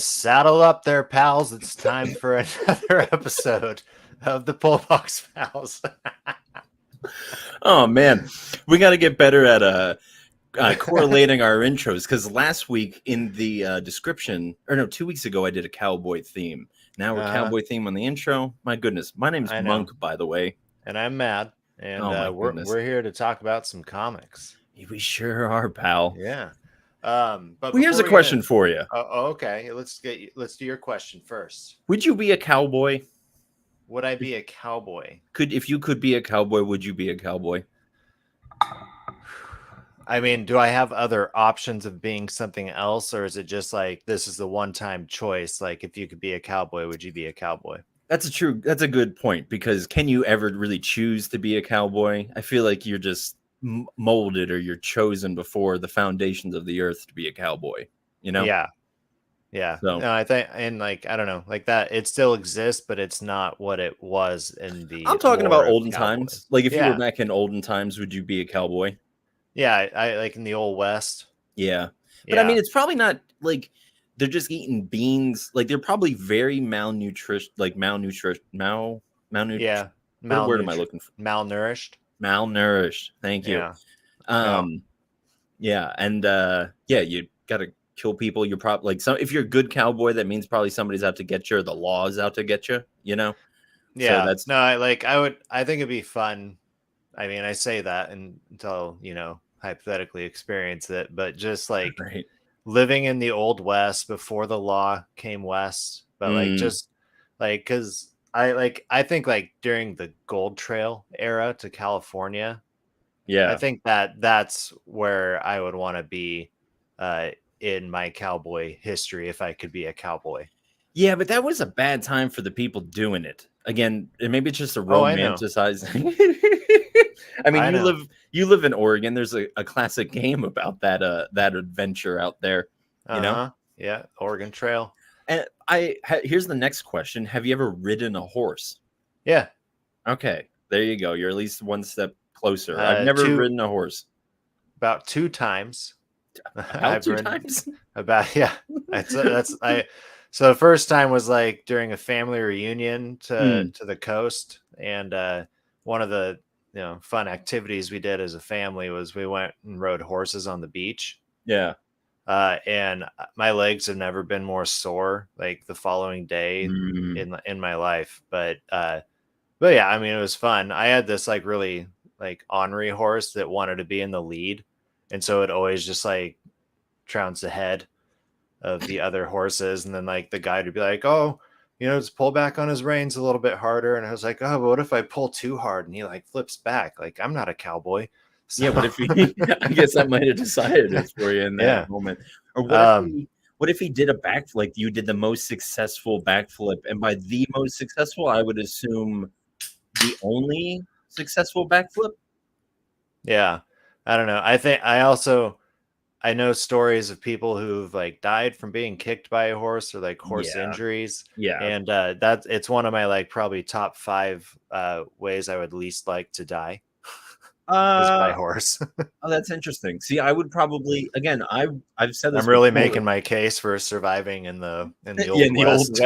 Saddle up there, pals. It's time for another episode of the pullboxpals. Oh man, we got to get better at correlating our intros, because last week in the description, or no, 2 weeks ago, I did a cowboy theme. Now we're cowboy theme on the intro. My goodness, my name's Monk, by the way, and I'm Mad, and we're here to talk about some comics. We sure are, pal. Yeah. But here's a question for you. Okay. Let's do your question first. Would you be a cowboy? Would I be a cowboy? If you could be a cowboy, would you be a cowboy? I mean, do I have other options of being something else, or is it just like this is the one-time choice? Like, if you could be a cowboy, would you be a cowboy? That's a good point, because can you ever really choose to be a cowboy? I feel like you're just molded, or you're chosen before the foundations of the earth to be a cowboy, you know? Yeah. So, no, I think, and like, I don't know, like that, it still exists, but it's not what it was in the. I'm talking about olden times. Like, if you were back in olden times, would you be a cowboy? Yeah, I like in the old West. Yeah. But I mean, it's probably not like they're just eating beans. Like, they're probably very malnourished. Yeah. What word am I looking for? Malnourished. Thank you. Yeah. And you gotta kill people. You're probably like, if you're a good cowboy, that means probably somebody's out to get you, or the law is out to get you, you know? Yeah. So I think it'd be fun. I mean, I say that until, hypothetically experience it, but just like living in the old West before the law came west, but like, just like, cause I think like during the Gold Trail era to California, I think that's where I would want to be in my cowboy history if I could be a cowboy. Yeah, but that was a bad time for the people doing it. Again, maybe it's just a romanticizing. I mean, you live in Oregon. There's a classic game about that adventure out there. You know? Yeah, Oregon Trail. And here's the next question: have you ever ridden a horse? Yeah. Okay, there you go. You're at least one step closer. I've never ridden a horse. About 2 times. About 2 times. So the first time was like during a family reunion to the coast, and one of the fun activities we did as a family was we went and rode horses on the beach. Yeah. And my legs have never been more sore like the following day in my life. But yeah, I mean, it was fun. I had this like really like ornery horse that wanted to be in the lead. And so it always just like trounced ahead of the other horses. And then like the guide would be like, oh, just pull back on his reins a little bit harder. And I was like, oh, but what if I pull too hard? And he like flips back. Like, I'm not a cowboy. So, yeah, what if I guess I might have decided it for you in that moment. Or what if he did a backflip? Like, you did the most successful backflip, and by the most successful, I would assume the only successful backflip. Yeah, I don't know. I know stories of people who've like died from being kicked by a horse or like horse injuries. Yeah, and it's one of my like probably top 5 ways I would least like to die. By horse. Oh, that's interesting. See, I would probably, again, I've said this. I'm really making my case for surviving in the old West.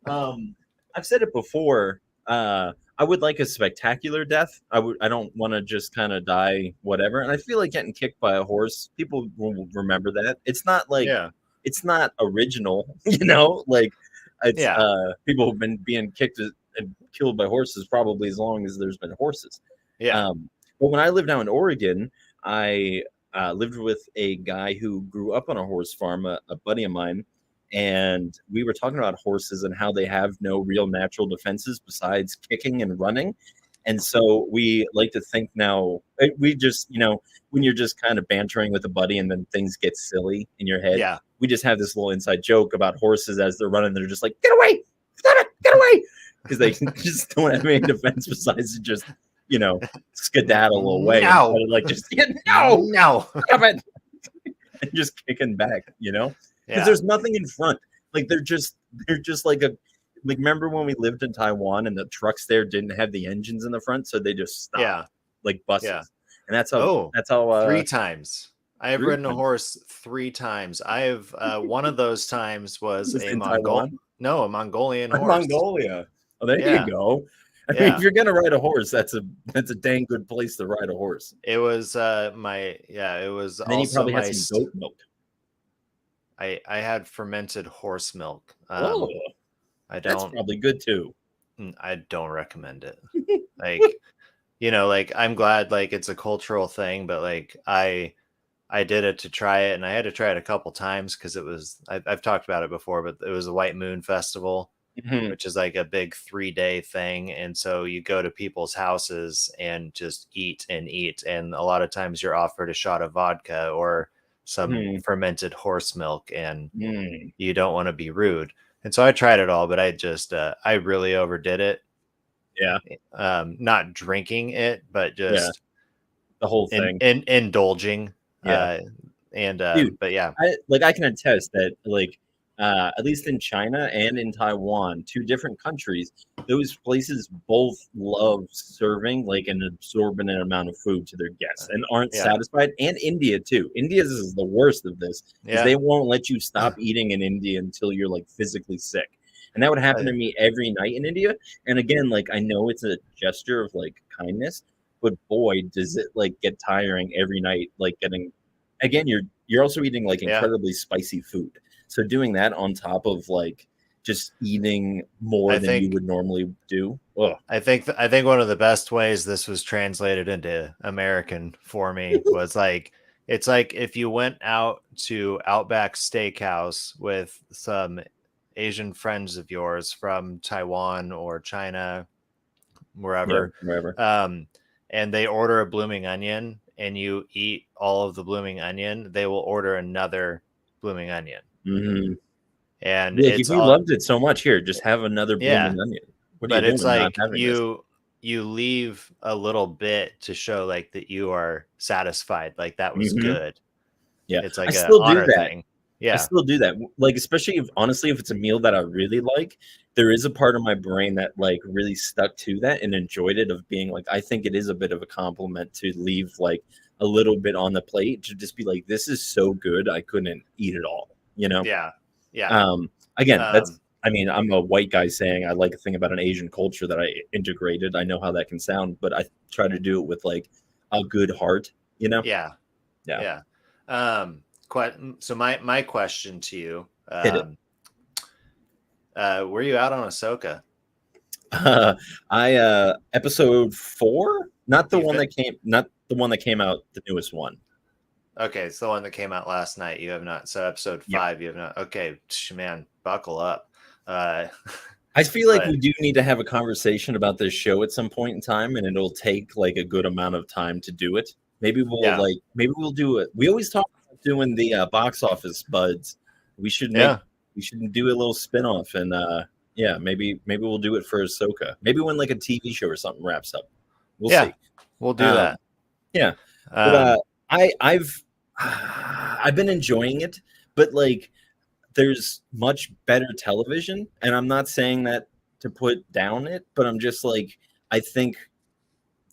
I've said it before. I would like a spectacular death. I don't want to just kind of die whatever. And I feel like getting kicked by a horse, people will remember that. It's not like it's not original, like it's people have been being kicked and killed by horses probably as long as there's been horses. Yeah. But when I lived out in Oregon, I lived with a guy who grew up on a horse farm, a buddy of mine, and we were talking about horses and how they have no real natural defenses besides kicking and running. And so we like to think now, we just, when you're just kind of bantering with a buddy and then things get silly in your head, Yeah. we just have this little inside joke about horses as they're running. They're just like, get away, stop it, get away. Because they just don't have any defense besides to just, skedaddle away No. instead of like just, no, No. stop it. And just kicking back, because Yeah. there's nothing in front. Like they're just like remember when we lived in Taiwan and the trucks there didn't have the engines in the front, so they just stopped, Yeah. like buses. Yeah. And that's how 3 times. I have 3 ridden a times. horse 3 times. I have one of those times was Just a in Taiwan? No, a Mongolian horse. Mongolia. Oh, there Yeah. you go. I mean, Yeah. if you're gonna ride a horse, that's a dang good place to ride a horse. It was it was And then you also probably my had some goat milk. I had fermented horse milk. Oh, I that's don't probably good too. I don't recommend it. Like, like I'm glad like it's a cultural thing, but like I did it to try it, and I had to try it a couple times because it was I've talked about it before, but it was a White Moon Festival, Mhm. which is like a big 3-day thing. And so you go to people's houses and just eat and eat. And a lot of times you're offered a shot of vodka or some Mhm. fermented horse milk, and Mm. you don't want to be rude. And so I tried it all, but I just I really overdid it. Yeah. Not drinking it, but Yeah. just The whole thing. indulging. Yeah. Dude, But yeah. I can attest that at least in China and in Taiwan, 2 different countries, those places both love serving like an absorbent amount of food to their guests and aren't Yeah. satisfied. And India too. India is the worst of this, because Yeah. they won't let you stop eating in India until you're like physically sick. And that would happen to me every night in India. And again, like I know it's a gesture of like kindness, but boy, does it like get tiring every night, like getting again, you're also eating like Yeah. incredibly spicy food. So doing that on top of like just eating more than you would normally do. Ugh. I think one of the best ways this was translated into American for me was like it's like if you went out to Outback Steakhouse with some Asian friends of yours from Taiwan or China, wherever, Wherever. and they order a blooming onion and you eat all of the blooming onion, they will order another blooming onion. Mm-hmm. And like, it's if you loved it so much, here, just have another blooming onion. What are but you it's doing like not having this? you leave a little bit to show like that you are satisfied, like that was good. Yeah, It's like I an still do honor that. thing. Yeah, I still do that. Like, especially if honestly, if it's a meal that I really like, there is a part of my brain that like really stuck to that and enjoyed it, of being like, I think it is a bit of a compliment to leave like a little bit on the plate, to just be like, this is so good, I couldn't eat it all, yeah, yeah. Again, I mean, I'm a white guy saying I like a thing about an Asian culture that I integrated. I know how that can sound, but I try to do it with like a good heart, Yeah. Yeah. So my question to you, Hit it. were you out on Ahsoka? Episode 4, not the You one fit- not the one that came out, the newest one. Okay, it's the one that came out last night. You have not. So episode 5, you have not. Okay, man, buckle up. I feel like we do need to have a conversation about this show at some point in time, and it'll take like a good amount of time to do it. Maybe we'll do it. We always talk about doing the box office buds. We should do a little spin-off, and maybe we'll do it for Ahsoka. Maybe when like a TV show or something wraps up. We'll see. We'll do that. Yeah. But I've been enjoying it, but like there's much better television, and I'm not saying that to put down it, but I'm just like, I think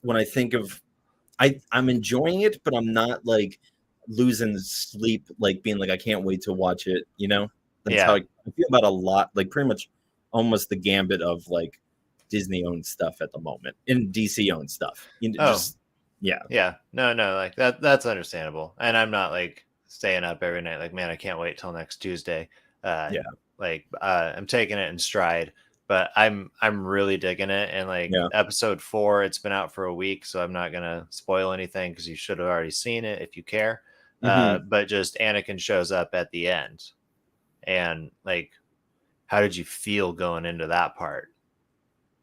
when I think of I'm enjoying it, but I'm not like losing sleep, like being like I can't wait to watch it, That's how I feel about a lot, like pretty much almost the gambit of like Disney owned stuff at the moment and DC owned stuff. No, like that's understandable. And I'm not like staying up every night like, man, I can't wait till next Tuesday. I'm taking it in stride, but I'm really digging it. And like episode 4, it's been out for a week, so I'm not gonna spoil anything because you should have already seen it if you care. But just Anakin shows up at the end, and like, how did you feel going into that part?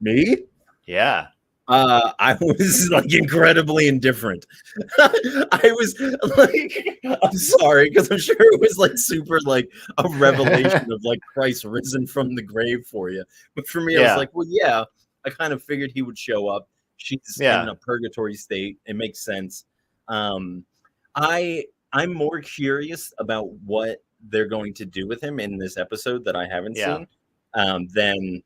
Me? Yeah. I was like incredibly indifferent. I was like, I'm sorry, because I'm sure it was like super like a revelation of like Christ risen from the grave for you. But for me, I was Yeah. like, well, yeah, I kind of figured he would show up. She's in Yeah. a purgatory state. It makes sense. Um, I'm more curious about what they're going to do with him in this episode that I haven't Yeah. seen than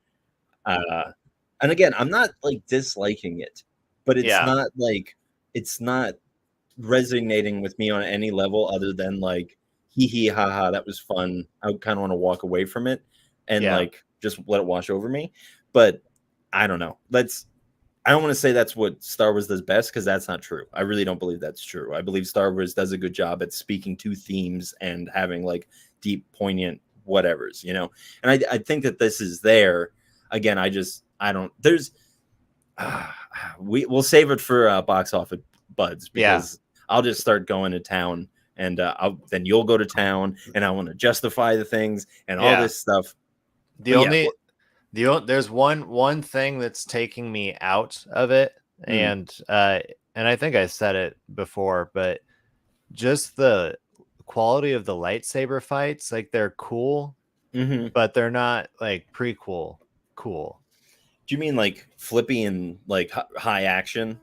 and again, I'm not like disliking it, but Yeah. it's not resonating with me on any level other than like hee hee ha ha, that was fun. I kind of want to walk away from it and Yeah. like just let it wash over me. But I don't know. I don't want to say that's what Star Wars does best because that's not true. I really don't believe that's true. I believe Star Wars does a good job at speaking to themes and having like deep, poignant whatevers, you know. And I think that this is there. Again, I don't. There's we'll save it for box office buds Yeah. because I'll just start going to town and then you'll go to town and I want to justify the things and all Yeah. this stuff. The But yeah, only there's one thing that's taking me out of it, mm, and I think I said it before, but just the quality of the lightsaber fights, like they're cool, mm-hmm. but they're not like prequel cool. Do you mean like flippy and like high action?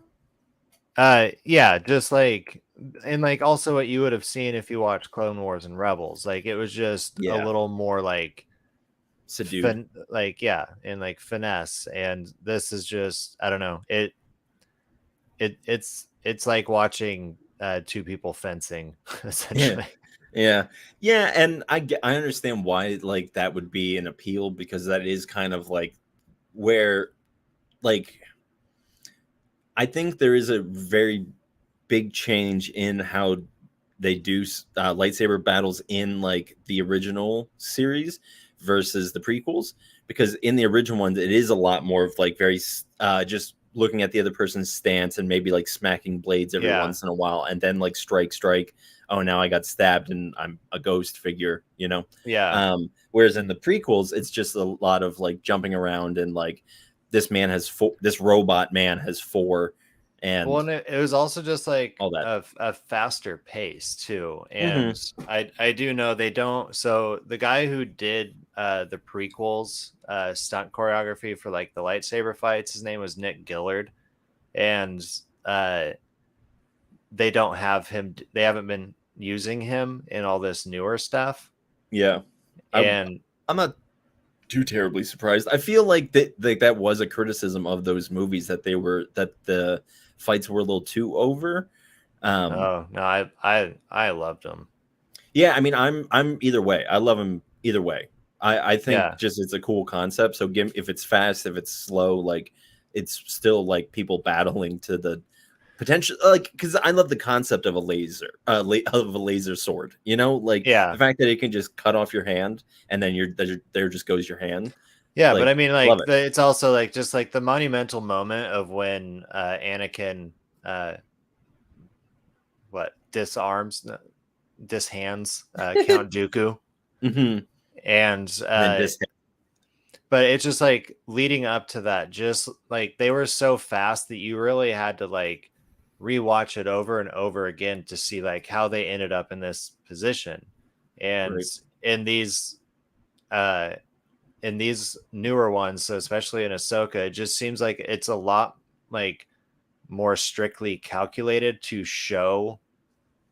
Yeah, just like, and like also what you would have seen if you watched Clone Wars and Rebels, like it was just a Yeah, little more like subdued. like yeah, and like finesse, and this is just, I don't know, it's like watching two people fencing Yeah, essentially. yeah, yeah. And I understand why like that would be an appeal because that is kind of like where like I think there is a very big change in how they do lightsaber battles in like the original series versus the prequels because in the original ones it is a lot more of like very just looking at the other person's stance and maybe like smacking blades every Yeah. once in a while and then like strike, oh now I got stabbed and I'm a ghost figure, you know. Yeah. Whereas in the prequels it's just a lot of like jumping around and like this robot man has four Well, and and it was also just like all that. a faster pace too. Mm-hmm. And I do know they don't. So the guy who did the prequels stunt choreography for like the lightsaber fights, his name was Nick Gillard, and uh, they don't have him. They haven't been using him in all this newer stuff. Yeah. I, And I'm not too terribly surprised. I feel like that was a criticism of those movies that the fights were a little too over. oh no, I loved him. Yeah, I mean, I'm either way. I love them either way. I think Yeah. just it's a cool concept. So if it's fast, if it's slow, like it's still like people battling to the potential, like because I love the concept of a of a laser sword. You know, like the Yeah. fact that it can just cut off your hand and then there just goes your hand. Yeah, but Like I mean, love like it. it's also like just like the monumental moment of when Anakin, uh, what disarms, dishands Count Dooku, Hmm. and Then this, but it's just like leading up to that, just like they were so fast that you really had to like rewatch it over and over again to see like how they ended up in this position, and right? in uh these newer ones, so especially in Ahsoka, it just seems like it's a lot like more strictly calculated to show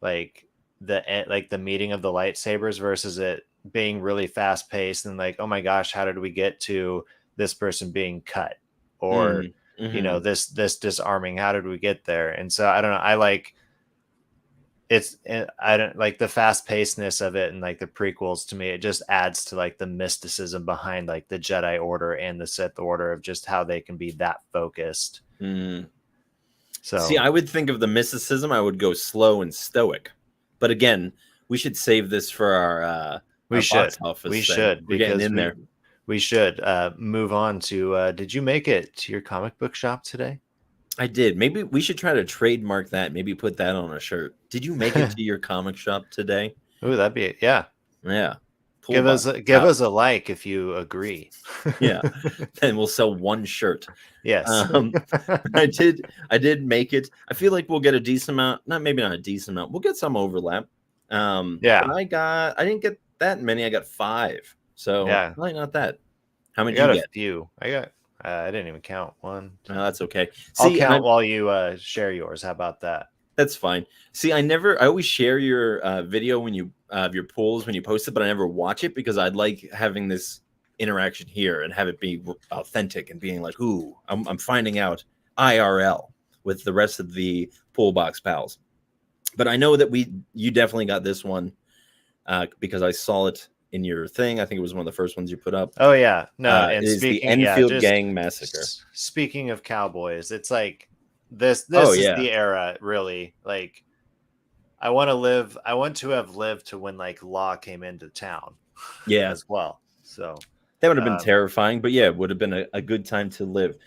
like the meeting of the lightsabers versus it being really fast paced and like, oh my gosh, how did we get to this person being cut, or Mm, hmm. this disarming, how did we get there? And so I don't know, I like I don't like the fast pacedness of it, and like the prequels to me it just adds to like the mysticism behind like the Jedi Order and the Sith Order of just how they can be that focused. Mm. See, So I would think of the mysticism. I would go slow and stoic, but again, we should save this for we our box should office thing. We're getting because in there. we should move on to did you make it to your comic book shop today? I did. Maybe we should try to trademark that. Maybe put that on a shirt. Did you make it to your comic shop today? Ooh, that'd be it. Yeah. Yeah. Give us a like if you agree. Yeah, then we'll sell one shirt. Yes. I did make it. I feel like we'll get a decent amount, maybe not a decent amount. We'll get some overlap. Yeah. But I didn't get that many. I got 5. So Yeah. probably not that. How many I got did you a few. I didn't even count one. No, that's okay. I'll count while you share yours. How about that? That's fine. See, I always share your video when you your polls when you post it, but I never watch it because I'd like having this interaction here and have it be authentic and being like, ooh, I'm finding out IRL with the rest of the pullboxpals. But I know that you definitely got this one because I saw it in your thing. I think it was one of the first ones you put up. Oh yeah, no. And it is the speaking, Enfield Gang Massacre. Speaking of cowboys, it's like this is the era, really. Like, I want to have lived to when like law came into town, as well. So that would have been terrifying, but yeah, it would have been a good time to live.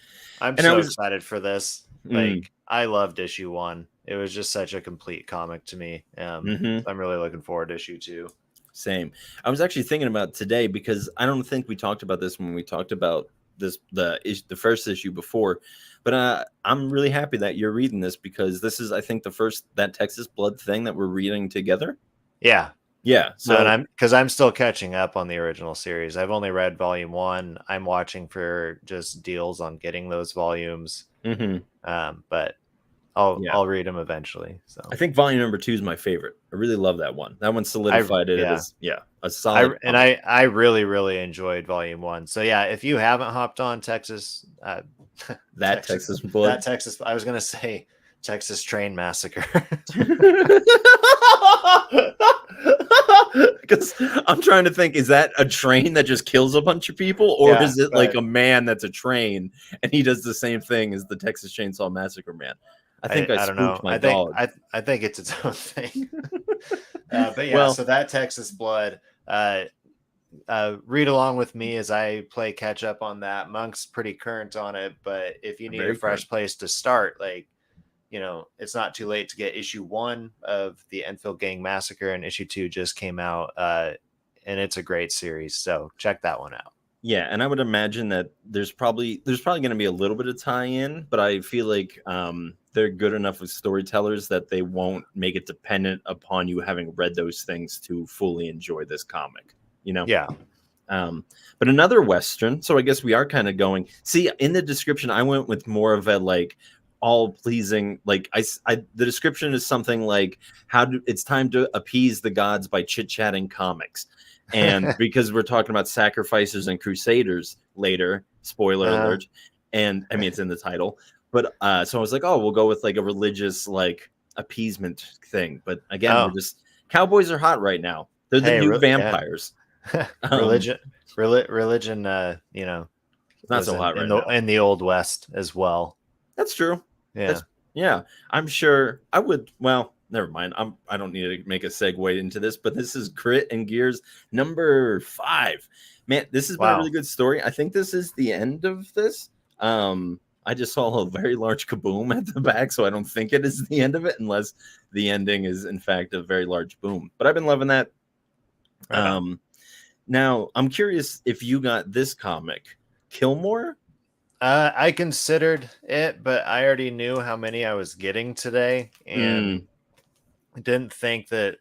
I'm so excited for this. Like, I loved issue 1. It was just such a complete comic to me. I'm really looking forward to issue 2. Same. I was actually thinking about today because I don't think we talked about this when we talked about the first issue before, but I'm really happy that you're reading this because this is, I think, the first that Texas Blood thing that we're reading together. Yeah. So I'm still catching up on the original series. I've only read volume 1. I'm watching for just deals on getting those volumes. But I'll read them eventually. So I think volume number 2 is my favorite. I really love that one. That one solidified it as a solid. I really, really enjoyed volume 1. So yeah, if you haven't hopped on Texas, Texas Blood, I was gonna say Texas Train Massacre. Because I'm trying to think, is that a train that just kills a bunch of people, or is it like a man that's a train and he does the same thing as the Texas Chainsaw Massacre man? I think I don't know. My dog. I think it's its own thing. But yeah, so that Texas Blood. Read along with me as I play catch up on that. Monk's pretty current on it, but if you need a fresh place to start, like, it's not too late to get issue 1 of the Enfield Gang Massacre, and issue 2 just came out, and it's a great series. So check that one out. Yeah, and I would imagine that there's probably going to be a little bit of tie-in, but I feel like they're good enough with storytellers that they won't make it dependent upon you having read those things to fully enjoy this comic. Yeah. But another Western. So I guess we are kind of going. See, in the description, I went with more of a like all pleasing. Like the description is something like it's time to appease the gods by chit-chatting comics. And because we're talking about sacrifices and crusaders later, spoiler alert, and I mean it's in the title, but so I was like, oh, we'll go with like a religious like appeasement thing. But again, we're just cowboys are hot right now. They're the new vampires. Religion, not so hot right now in the Old West as well. That's true. Yeah, I'm sure I would. Well, never mind. I don't need to make a segue into this, but this is Crit and Gears number 5. Man, this has been a really good story. I think this is the end of this. I just saw a very large kaboom at the back, so I don't think it is the end of it, unless the ending is in fact a very large boom. But I've been loving that. Now I'm curious if you got this comic, Killmore. I considered it, but I already knew how many I was getting today, and didn't think that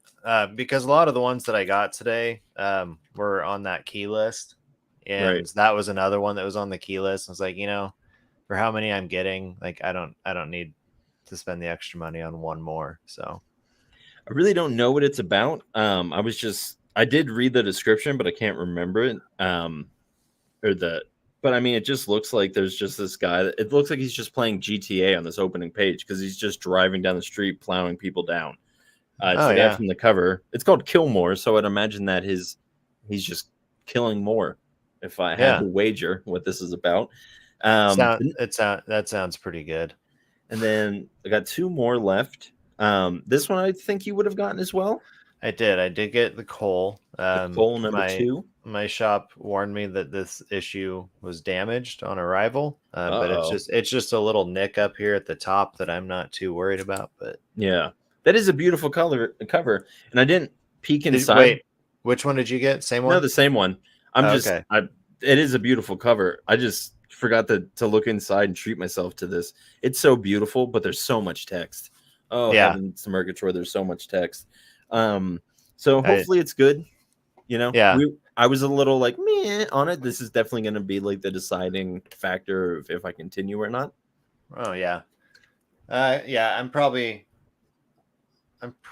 because a lot of the ones that I got today were on that key list, and that was another one that was on the key list. I was like, for how many I'm getting, like I don't need to spend the extra money on one more. So I really don't know what it's about. I did read the description, but I can't remember it. But I mean, it just looks like there's just this guy. It looks like he's just playing GTA on this opening page because he's just driving down the street, plowing people down. It's the guy from the cover. It's called Killmore, so I'd imagine that he's just killing more. If I had to wager what this is about, that sounds pretty good. And then I got 2 more left. This one I think you would have gotten as well. I did get the Cole. Cole number 2. My shop warned me that this issue was damaged on arrival, but it's just a little nick up here at the top that I'm not too worried about. But yeah, that is a beautiful cover. And I didn't peek inside. Which one did you get? Same No, one? the same one. I'm Oh, just okay. it is a beautiful cover. I just forgot to look inside and treat myself to this. It's so beautiful, but there's so much text. Oh, Yeah. heavens to Murgatroyd, there's so much text. Um, so I hopefully it's good. You know, yeah. I was a little like meh on it. This is definitely going to be like the deciding factor of if I continue or not. Oh yeah. Yeah,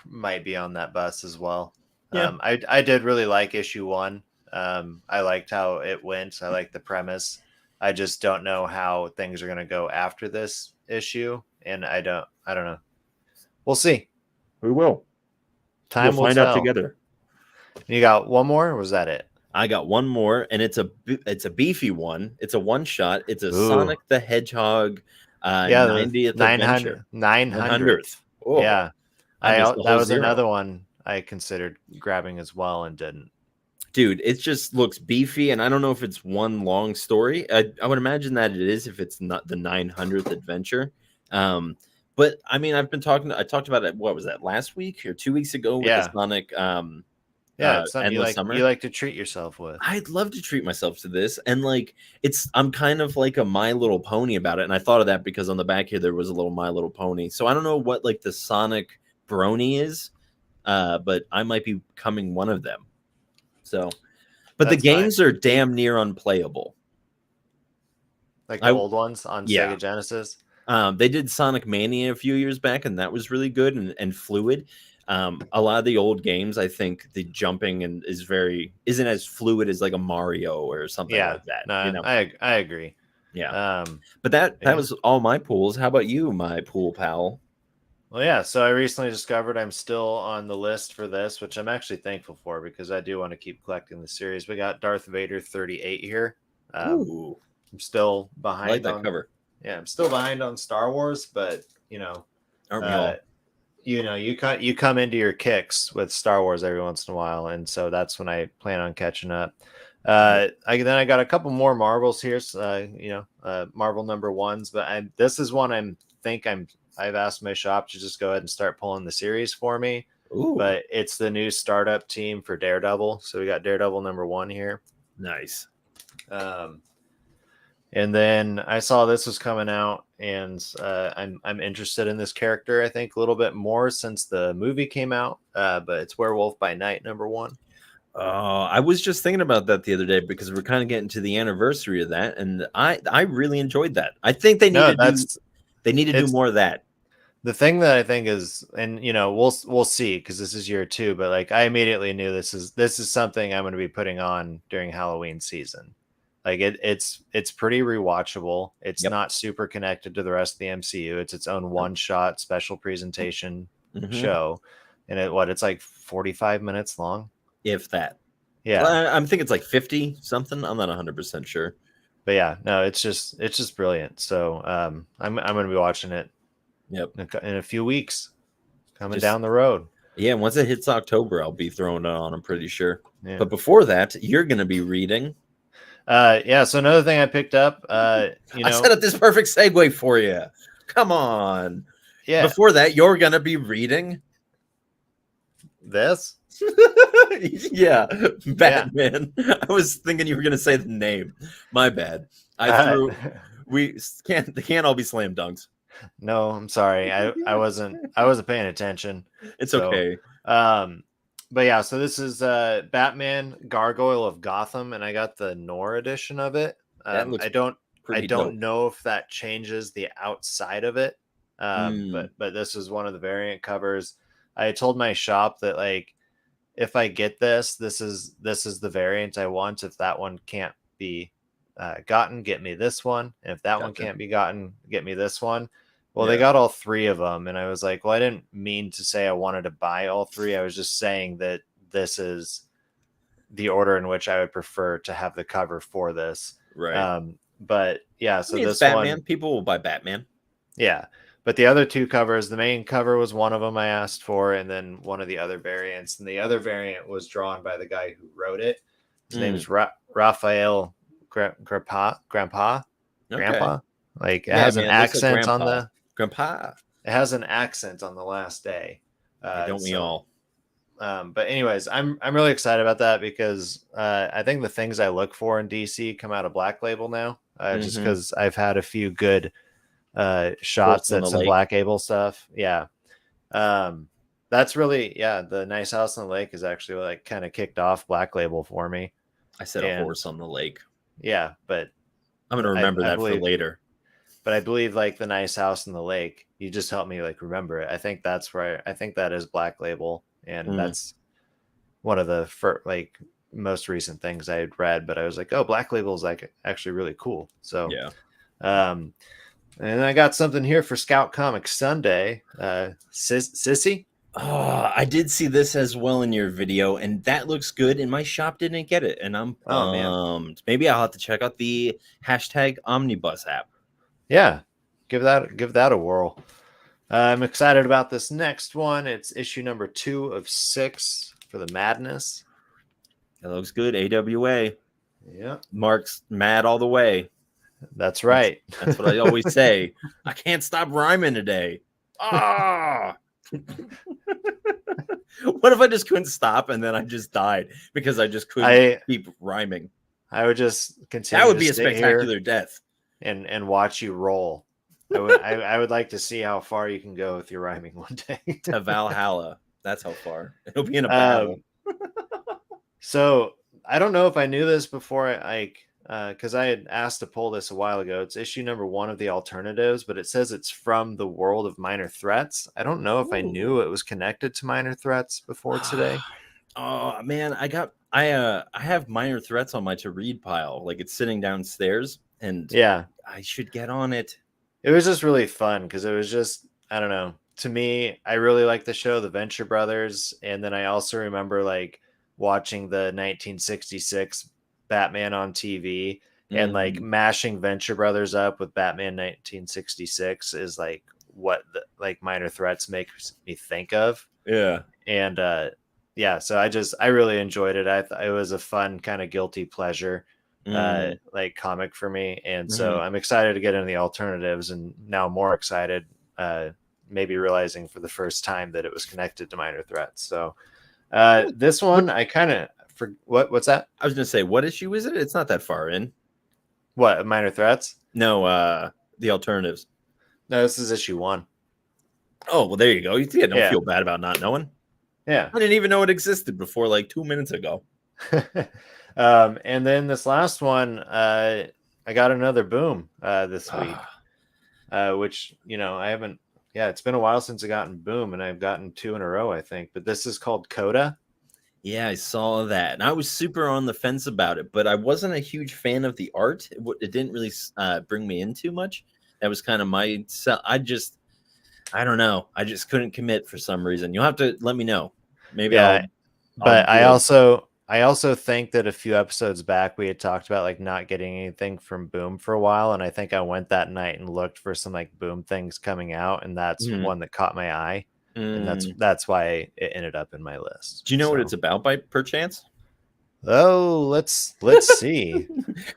might be on that bus as well. Yeah. I did really like issue 1. I liked how it went. I like the premise. I just don't know how things are going to go after this issue, and I don't know. We'll see. We will. We'll Time will find out tell. together. You got one more? Or was that it? I got one more, and it's a beefy one. It's a one shot. It's a Ooh, Sonic the Hedgehog yeah, the 90th adventure, 900th. 100th. Oh, Yeah, I missed the that whole was zero. another one I considered grabbing as well and didn't. Dude, it just looks beefy, and I don't know if it's one long story. I would imagine that it is if it's not the 900th adventure. But I mean, I talked about it. What was that, last week or 2 weeks ago with the Yeah, Sonic yeah, it's something Endless you Summer? like to treat yourself with. I'd love to treat myself to this, and like I'm kind of like a My Little Pony about it, and I thought of that because on the back here there was a little My Little Pony. So I don't know what like the Sonic brony is, but I might be becoming one of them. So, but the That's fine. games are damn near unplayable. Like the I old ones on Yeah, Sega Genesis. they did Sonic Mania a few years back, and that was really good and fluid. A lot of the old games, I think the jumping and isn't as fluid as like a Mario or something Yeah, like that. You no, know, I agree. yeah. Um, But that yeah. was all my pools. How about you, my pool pal? Well, yeah. So I recently discovered I'm still on the list for this, which I'm actually thankful for because I do want to keep collecting the series. We got Darth Vader 38 here. Um, Ooh, I'm still I like behind that on, cover. yeah, I'm still behind on Star Wars, but Aren't we uh, all? you come into your kicks with Star Wars every once in a while, and so that's when I plan on catching up. Yep. I got a couple more Marvels here, so, Marvel number ones, but this is one I've asked my shop to just go ahead and start pulling the series for me. Ooh, But it's the new startup team for Daredevil, so we got Daredevil number 1 here. nice. Um, and then I saw this was coming out, and I'm interested in this character. I think a little bit more since the movie came out. But it's Werewolf by Night number 1. I was just thinking about that the other day because we're kind of getting to the anniversary of that, and I really enjoyed that. I think No, that's they need to do it's more of that. the thing that I think is, and we'll see because this is year 2. But like I immediately knew this is something I'm going to be putting on during Halloween season. Like it's pretty rewatchable. It's Yep. not super connected to the rest of the MCU. It's its own one shot special presentation Mm-hmm. show, and it's like 45 minutes long. If that, Yeah, I'm thinking it's like 50 something. I'm not 100% sure. but yeah, no, it's just brilliant. So I'm going to be watching it Yep. in a few weeks, coming Just down the road. Yeah, once it hits October, I'll be throwing it on. I'm pretty sure. Yeah. But before that, you're going to be reading. Yeah. So another thing I picked up, I set up this perfect segue for you. Come on. yeah, Before that, you're going to be reading. this, Yeah, yeah. Batman. I was thinking you were going to say the name. My bad. I Uh, threw. We can't. They can't all be slam dunks. no, I'm sorry. I wasn't paying attention. It's So, okay. um, but yeah. So this is Batman Gargoyle of Gotham, and I got the Nor edition of it. That looks I pretty don't dope. know if that changes the outside of it. Mm, But this is one of the variant covers. I told my shop that like if I get this is the variant I want. If that one can't be gotten, get me this one. And if that one gotcha. can't be gotten, get me this one. Well, they Yeah. got all 3 of them, and I was like, well, I didn't mean to say I wanted to buy all 3. I was just saying that this is the order in which I would prefer to have the cover for this. Right. But yeah, I so mean, it's this one, Batman. People will buy Batman. yeah. But the other 2 covers, the main cover was one of them I asked for, and then one of the other variants. And the other variant was drawn by the guy who wrote it. His name Mm, is Raphael Grandpa. okay. Like Yeah, man. Looks like Grandpa. Grandpa. it has an accent on the last day. Hey, don't we So all? But anyways, I'm really excited about that because I think the things I look for in DC come out of Black Label now. Just because I've had a few good shots at some Black Label stuff. Yeah. That's really, the Nice House on the Lake is actually like kind of kicked off Black Label for me. I said a horse on the lake. Yeah, but I'm gonna remember that for later. But I believe like the Nice House on the Lake, you just helped me like remember it. I think that's where I think that is Black Label, and that's one of the like most recent things I had read. But I was like, oh, Black Label is like actually really cool. So and I got something here for Scout Comics Sunday. Sissy. Oh, I did see this as well in your video, and that looks good. And my shop didn't get it, and I'm bummed. Oh, man. Maybe I'll have to check out the #Omnibus app. Yeah, give that a whirl. I'm excited about this next one. It's issue number 2 of 6 for the Madness. It looks good. AWA. Yeah, Mark's mad all the way. That's right. That's what I always say. I can't stop rhyming today. Ah. What if I just couldn't stop and then I just died because I just couldn't keep rhyming? I would just continue. That would be a spectacular death. And watch you roll. I would like to see how far you can go with your rhyming one day. To Valhalla. That's how far. It'll be in a battle. So I don't know if I knew this before because I had asked to pull this a while ago. It's issue number 1 of the alternatives, but it says it's from the world of Minor Threats. I don't know if I knew it was connected to Minor Threats before today. Oh man, I have Minor Threats on my to read pile. Like it's sitting downstairs, and I should get on it. It was just really fun because it was just, I don't know. To me, I really like the show, The Venture Brothers, and then I also remember like watching the 1966 Batman on TV and like mashing Venture Brothers up with Batman 1966 is like what the like Minor Threats makes me think of. Yeah. And so I really enjoyed it. It was a fun kind of guilty pleasure like comic for me, and so I'm excited to get into the alternatives, and now more excited maybe realizing for the first time that it was connected to Minor Threats. So this one I kind of what's that? I was gonna say, what issue is it? It's not that far in. What, Minor Threats? No, the alternatives. No, this is issue 1. Oh well, there you go. You don't feel bad about not knowing. Yeah, I didn't even know it existed before like 2 minutes ago. And then this last one, I got another boom this week, which, I haven't. Yeah, it's been a while since I gotten boom, and I've gotten 2 in a row, I think. But this is called Coda. Yeah, I saw that, and I was super on the fence about it, but I wasn't a huge fan of the art. It didn't really bring me in too much. That was kind of my. I don't know. I just couldn't commit for some reason. You'll have to let me know. Maybe. Yeah, but I also think that a few episodes back we had talked about like not getting anything from Boom for a while, and I think I went that night and looked for some like Boom things coming out, and that's one that caught my eye, and that's why it ended up in my list. Do you know what it's about by perchance? Oh, let's see.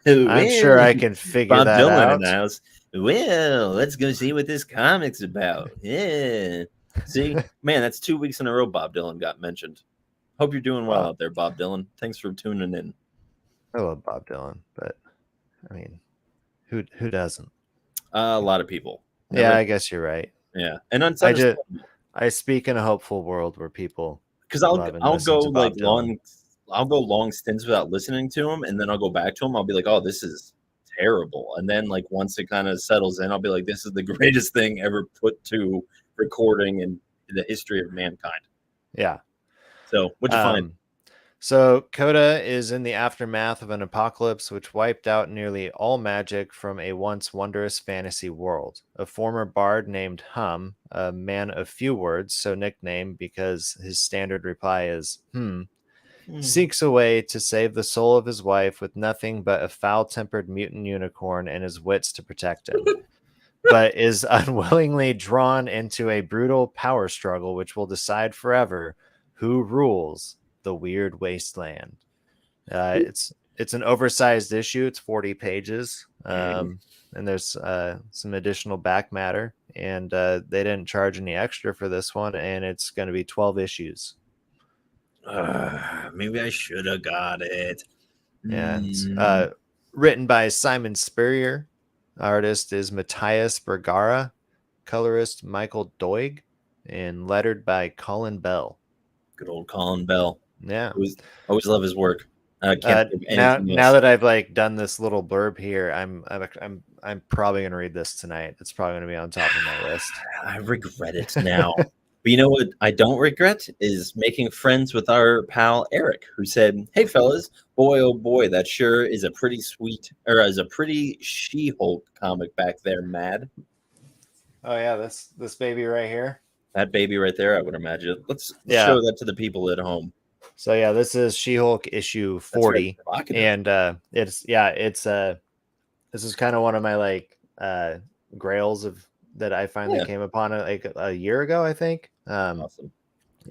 I'm sure I can figure that out. Announced, well, let's go see what this comic's about. Yeah. See, man, that's 2 weeks in a row Bob Dylan got mentioned. Hope you're doing well out there, Bob Dylan. Thanks for tuning in. I love Bob Dylan, but I mean, who doesn't? A lot of people. Yeah, I guess you're right. Yeah, and I speak in a hopeful world where people, because I'll go like long. I'll go long stints without listening to him, and then I'll go back to him. I'll be like, "Oh, this is terrible," and then like once it kind of settles in, I'll be like, "This is the greatest thing ever put to recording in the history of mankind." Yeah. So, what'd you find? So, Coda is in the aftermath of an apocalypse which wiped out nearly all magic from a once wondrous fantasy world. A former bard named Hum, a man of few words, so nicknamed because his standard reply is seeks a way to save the soul of his wife with nothing but a foul-tempered mutant unicorn and his wits to protect him, but is unwillingly drawn into a brutal power struggle which will decide forever who rules the weird wasteland. It's an oversized issue. It's 40 pages, and there's some additional back matter, and they didn't charge any extra for this one, and it's going to be 12 issues. Maybe I should have got it. Yeah, it's Mm, written by Simon Spurrier. Artist is Matthias Bergara. Colorist Michael Doig. And lettered by Colin Bell. good old Colin Bell. Yeah. Always love his work. I can't think of anything Now else. that I've like done this little blurb here, I'm probably gonna read this tonight. It's probably gonna be on top of my list. I regret it now. But you know what I don't regret is making friends with our pal Eric, who said, "Hey fellas, boy oh boy, that sure is a pretty sweet or is a pretty She-Hulk comic back there, Mad." Oh yeah, this baby right here. That baby right there, I would imagine. Let's Yeah. show that to the people at home. So yeah, this is She-Hulk issue That's very 40. provocative. And it's this is kind of one of my like grails of that I finally Yeah, came upon it like a year ago, I think. awesome.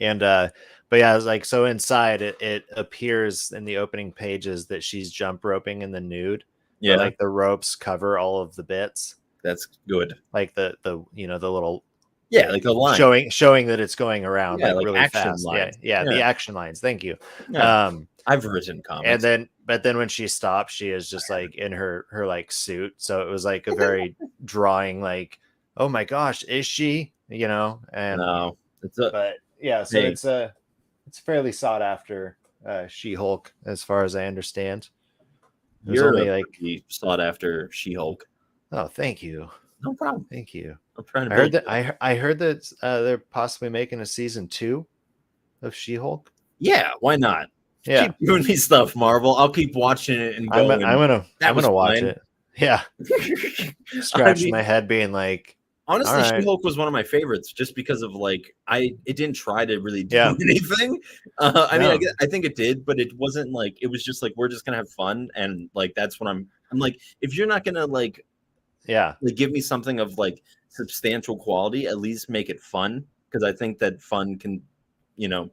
And but yeah, it's like so inside it appears in the opening pages that she's jump roping in the nude, but Yeah, like the ropes cover all of the bits, that's good. like the the little Yeah, like like a line. showing that it's going around Yeah, like like really action fast. lines. Yeah, the Yeah, action lines. Thank you. yeah. Um I've written and comics. then but then when she stops, she is just like in her like suit. So it was like a very drawing like, oh my gosh, is she? And No, it's a but yeah, so hey. it's fairly sought after She-Hulk as far as I understand. It was You're a only like, pretty sought after She-Hulk. oh, thank you. No problem. Thank you. I'm trying to I heard build that you up. I heard that they're possibly making a season 2 of She-Hulk. Yeah, why not? Yeah. Keep doing me stuff, Marvel. I'll keep watching it and going. That I'm was gonna watch fine. it. Yeah. I Scratching mean, my head being like, all honestly, right. She-Hulk was one of my favorites just because of like it didn't try to really do Yeah. anything. I mean, No. I think it did, but it wasn't like it was just like we're just gonna have fun and like that's what I'm like if you're not gonna Yeah. like give me something of like substantial quality, at least make it fun because I think that fun can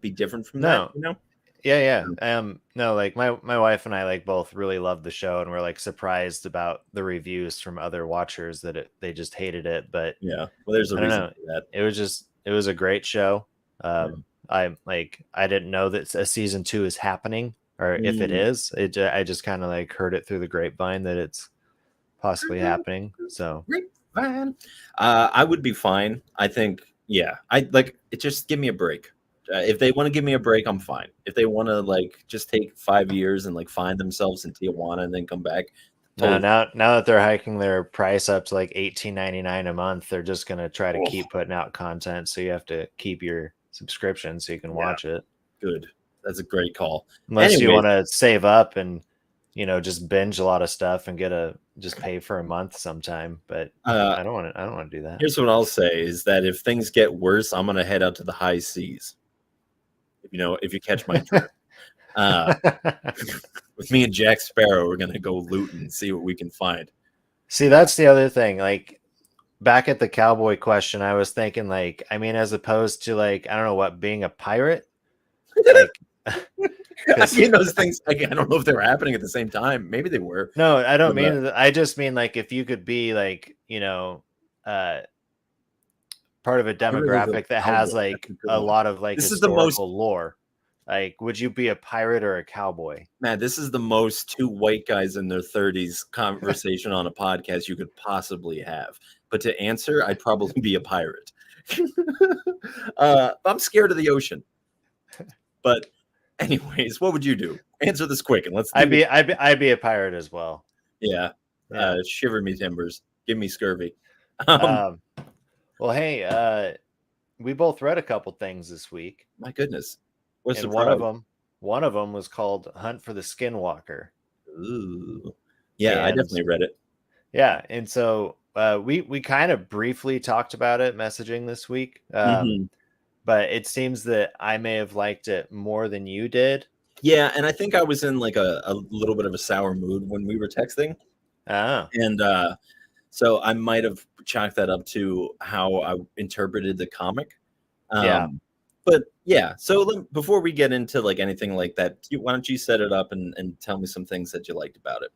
be different from that. No. Yeah, So, yeah. No, like my wife and I like both really loved the show, and we're like surprised about the reviews from other watchers that they just hated it. But yeah. Well, there's a I don't reason know. for that. It was a great show. Yeah. I didn't know that a season 2 is happening, or if it Mm. is, I just kind of like heard it through the grapevine that it's possibly happening. So Fine. I would be fine. I think, yeah. I like it. Just give me a break. If they want to give me a break, I'm fine. If they want to like just take 5 years and like find themselves in Tijuana and then come back, no, totally. now that they're hiking their price up to like 18.99 a month, they're just gonna try to Oh, keep putting out content. So you have to keep your subscription so you can yeah, watch it. good. That's a great call. Unless you Anyways, want to save up and just binge a lot of stuff and just pay for a month sometime. But uh, I don't want to do that. here's what I'll say is that if things get worse, I'm gonna head out to the high seas. If you catch my drift. Uh, with me and Jack Sparrow, we're gonna go loot and see what we can find. See, that's the other thing. Like back at the cowboy question, I was thinking like, I mean, as opposed to like, I don't know what, being a pirate, like, I because mean, those things. I don't know if they were happening at the same time. Maybe they were. no, I don't But, mean that. I just mean like if you could be like, uh, part of a pirate of a demographic that has cowboy. That's like a good a one. lot of like This is the most historical lore, like, would you be a pirate or a cowboy? man. This is the most two white guys in their 30s conversation on a podcast you could possibly have. But to answer, I'd probably be a pirate. I'm scared of the ocean. But anyways, what would you do? Answer this quick and let's do it. I'd be a pirate as well. Yeah. Yeah. Shiver me timbers. Give me scurvy. Um, Um, well, hey, we both read a couple things this week, my goodness. What a and surprise. one of them was called Hunt for the Skinwalker. Ooh. Yeah, I And definitely read it. yeah, and so we kind of briefly talked about it messaging this week. Mhm. But it seems that I may have liked it more than you did. Yeah, and I think I was in like a little bit of a sour mood when we were texting. Oh, And so I might have chalked that up to how I interpreted the comic. yeah. But yeah, so before we get into like anything like that, why don't you set it up and tell me some things that you liked about it?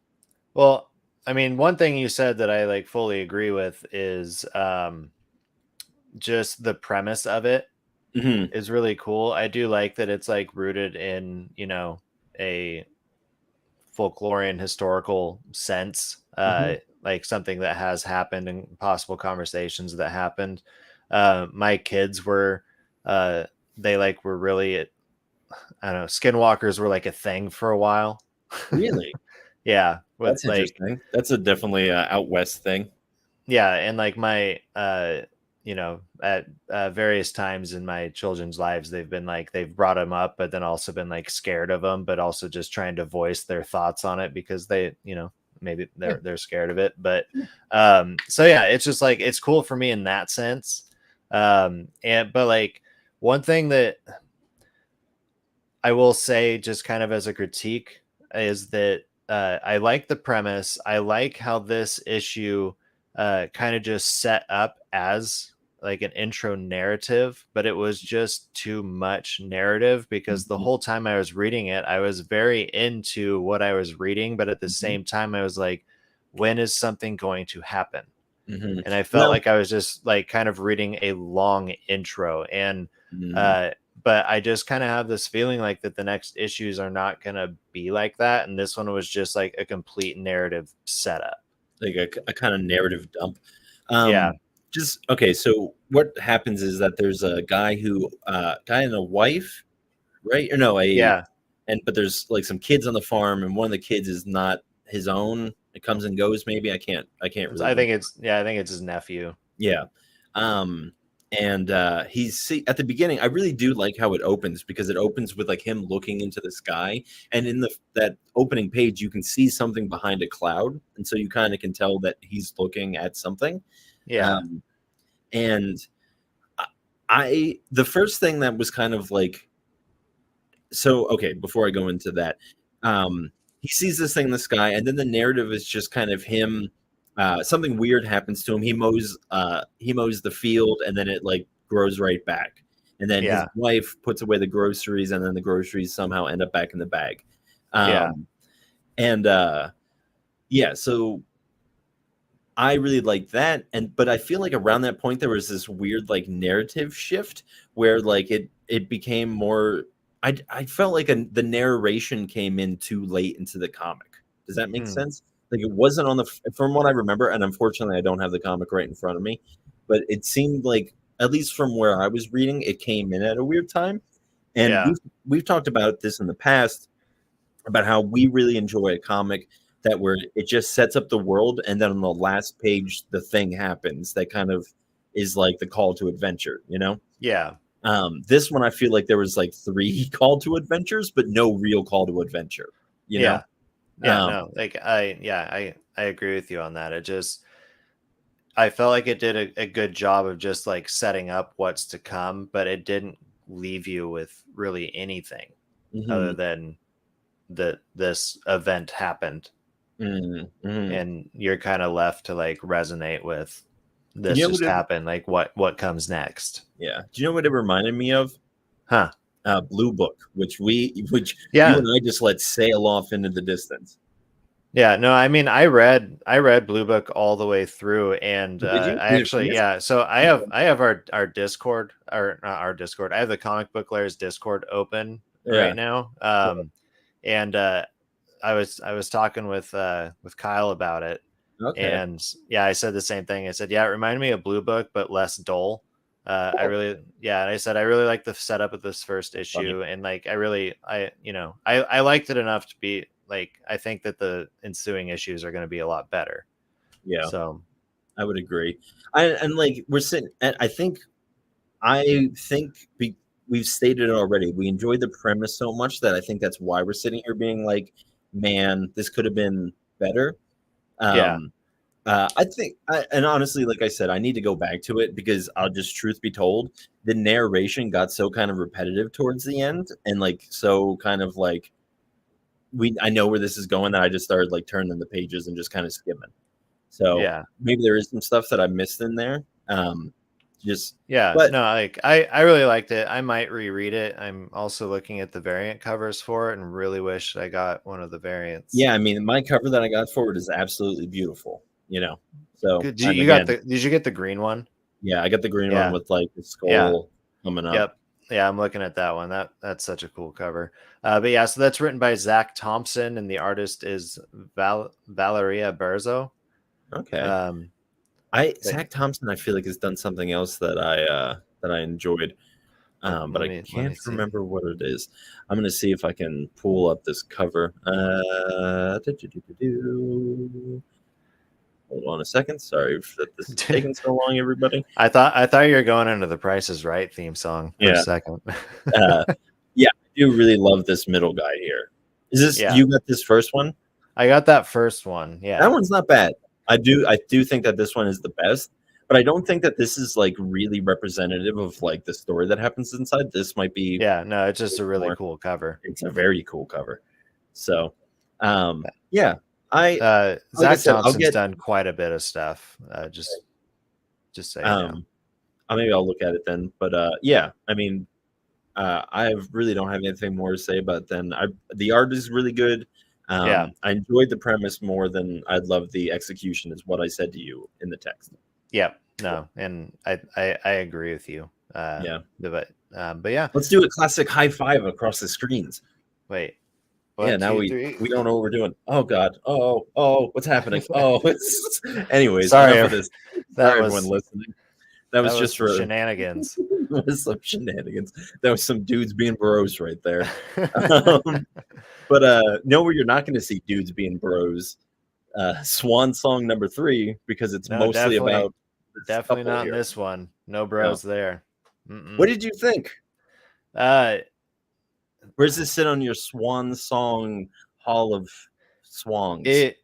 Well, I mean, one thing you said that I like fully agree with is just the premise of it is really cool. I do like that it's like rooted in, a folklorian historical sense, like something that has happened and possible conversations that happened. My kids were, uh, they like were really, I don't know, skinwalkers were like a thing for a while. Really? Yeah, with That's like, interesting. That's a definitely out west thing. yeah, and like my, at various times in my children's lives, they've brought them up, but then also been like scared of them, but also just trying to voice their thoughts on it because they, maybe Yeah. they're scared of it. But so yeah, it's just like it's cool for me in that sense. And but like one thing that I will say, just kind of as a critique, is that I like the premise. I like how this issue kind of just set up as like an intro narrative, but it was just too much narrative because the Mhm, whole time I was reading it, I was very into what I was reading, but at the mhm, same time, I was like, when is something going to happen? mhm. And I felt Well, like I was just like kind of reading a long intro. And mm, uh but I just kind of have this feeling like that the next issues are not going to be like that, and this one was just like a complete narrative setup. like a kind of narrative dump. Yeah. Um, just okay. So what happens is that there's a guy and a wife, right? Or no, Yeah. but there's like some kids on the farm, and one of the kids is not his own. It comes and goes. Maybe I can't really remember. I think it's his nephew. Yeah. Um, and at the beginning, I really do like how it opens because it opens with like him looking into the sky, and in the that opening page, you can see something behind a cloud, and so you kind of can tell that he's looking at something. Yeah. Um, and I, the first thing that was kind of like, so okay, before I go into that, he sees this thing in the sky, and then the narrative is just kind of him. Something weird happens to him. He mows the field, and then it like grows right back. And then his Yeah. wife puts away the groceries, and then the groceries somehow end up back in the bag. Yeah. Um, and yeah, so I really like that, but I feel like around that point there was this weird like narrative shift where like it became more. I felt like the narration came in too late into the comic. Does that make Hmm. sense? Like it wasn't on from what I remember, and unfortunately I don't have the comic right in front of me, but it seemed like at least from where I was reading, it came in at a weird time. And Yeah. we've talked about this in the past about how we really enjoy a comic that where it just sets up the world and then on the last page the thing happens that kind of is like the call to adventure, you know. Yeah. This one I feel like there was like three call to adventures but no real call to adventure, you know. Yeah. Yeah. um No, like I agree with you on that. It just, I felt like it did a good job of just like setting up what's to come, but it didn't leave you with really anything other mhm, than that this event happened, mhm. and you're kind of left to like resonate with You this know what just it, happened, like what comes next. yeah, do you know what it reminded me of? Huh. Blue Book, which you Yeah. and I just let sail off into the distance. Yeah, no, I mean, I read Blue Book all the way through, and Did you? I Did you actually, finish? yeah. So Okay. I have our Discord, or not our Discord. I have the Comic Book Layers Discord open right Yeah. now. Cool. And I was talking with Kyle about it, Okay. and yeah, I said the same thing. I said, yeah, it reminded me of Blue Book, but less dull. I Cool. really, yeah, and I said I really like the setup of this first Funny. issue, and like I liked it enough to be like, I think that the ensuing issues are going to be a lot better. Yeah, So I would agree. And like we're sitting, and I think we've stated it already. We enjoyed the premise so much that I think that's why we're sitting here being like, man, this could have been better. yeah, Um, and honestly, like I said, I need to go back to it because I'll just truth be told, the narration got so kind of repetitive towards the end, and like so kind of like I know where this is going that I just started like turning the pages and just kind of skimming. So yeah, maybe there is some stuff that I missed in there. Just, yeah. but No, like I really liked it. I might reread it. I'm also looking at the variant covers for it, and really wish I got one of the variants. yeah, I mean, my cover that I got for it is absolutely beautiful, you know. So, Good. and You got again, the? Did you get the green one? yeah, I got the green one Yeah, with like the yeah, skull coming up. yep. Yeah, I'm looking at that one. That's such a cool cover. But yeah, so that's written by Zach Thompson, and the artist is Valeria Berzo. Okay. Um, but Zach Thompson, I feel like has done something else that I enjoyed, but I let me can't see. remember what it is. I'm gonna see if I can pull up this cover. Hold on a second. Sorry that this is taking so long, everybody. I thought you were going into the Price is Right theme song for a Yeah, second. uh, yeah, I do really love this middle guy here. Is this Yeah, you got this first one? I got that first one. That Yeah, one's not bad. I do think that this one is the best, but I don't think that this is like really representative of like the story that happens inside. This might be yeah. No, it's just a really more. cool cover. It's a very cool cover. So, yeah, I like I Zach said, I'll Thompson's get. done quite a bit of stuff. Just so you know. Maybe I'll look at it then. But yeah, I mean, I really don't have anything more to say about then. The art is really good. Yeah, I enjoyed the premise more than I'd love the execution, is what I said to you in the text. yeah. No, and I agree with you. Yeah. But yeah. Let's do a classic high five across the screens. Wait. Yeah, One, now two, we three. don't know what we're doing. Oh God. Oh, what's happening? Oh, it's anyways, Sorry, enough of this. that Sorry, everyone was listening. That that was was just some for shenanigans. that was some shenanigans. That was some dudes being bros right there. Um, but know where you're not going to see dudes being bros. Swan Song number 3, because it's No, mostly definitely, about this definitely couple not in here. this one. No Yeah. bros there. What Mm-mm. did you think? Uh, Where does this sit on your Swan Song Hall of Swans? it.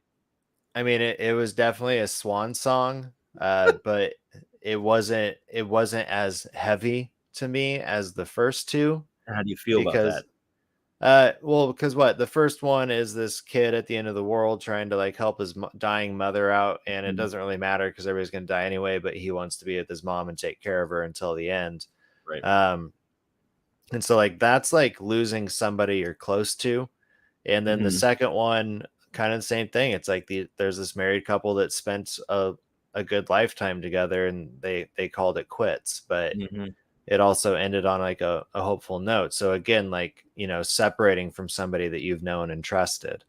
I mean, it was definitely a swan song. But it wasn't as heavy to me as the first two How do you feel about because that? well, because what the first one is this kid at the end of the world trying to like help his dying mother out, and it Mhm. doesn't really matter because everybody's gonna die anyway. But he wants to be with his mom and take care of her until the end. Right. Um, and so like that's like losing somebody you're close to, and then the Mhm. second one, kind of the same thing. It's like there's this married couple that spent a good lifetime together, and they called it quits, but Mhm. it also ended on like a hopeful note. So again, like, separating from somebody that you've known and trusted.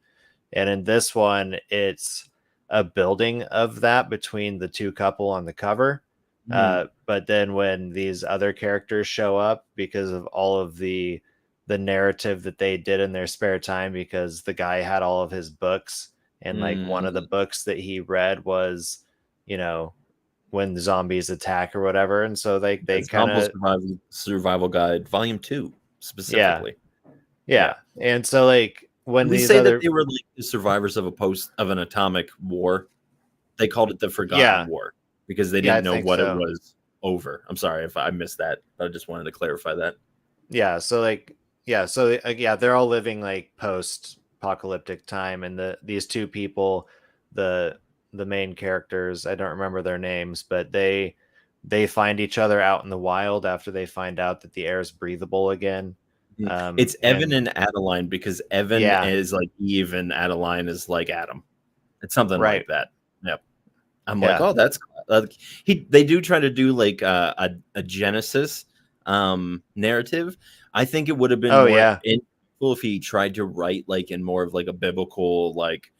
And in this one, it's a building of that between the two couple on the cover. Mhm. But then when these other characters show up because of all of the narrative that they did in their spare time, because the guy had all of his books, and like one of the Mm. books that he read was, you know, when the zombies attack or whatever. And so they That's kind Novel of, Survival Guide, Volume 2, yeah, specifically. yeah. Yeah. And so like when Did we these say that other, they were like the survivors of an atomic war? They called it the Forgotten yeah, War because they yeah, I didn't know think what it so. was over. I'm sorry if I missed that. I just wanted to clarify that. Yeah. So like, yeah. So yeah, they're all living like post apocalyptic time. And these two people, the, the main characters, I don't remember their names, but they find each other out in the wild after they find out that the air is breathable again. Mhm. It's Evan And and Adeline because Evan yeah, is like Eve and Adeline is like Adam. It's something like right. that. Yep. I'm like, Yeah. oh, that's they do try to do like a Genesis narrative. I think it would have been Oh more yeah. impactful if he tried to write like in more of like a biblical like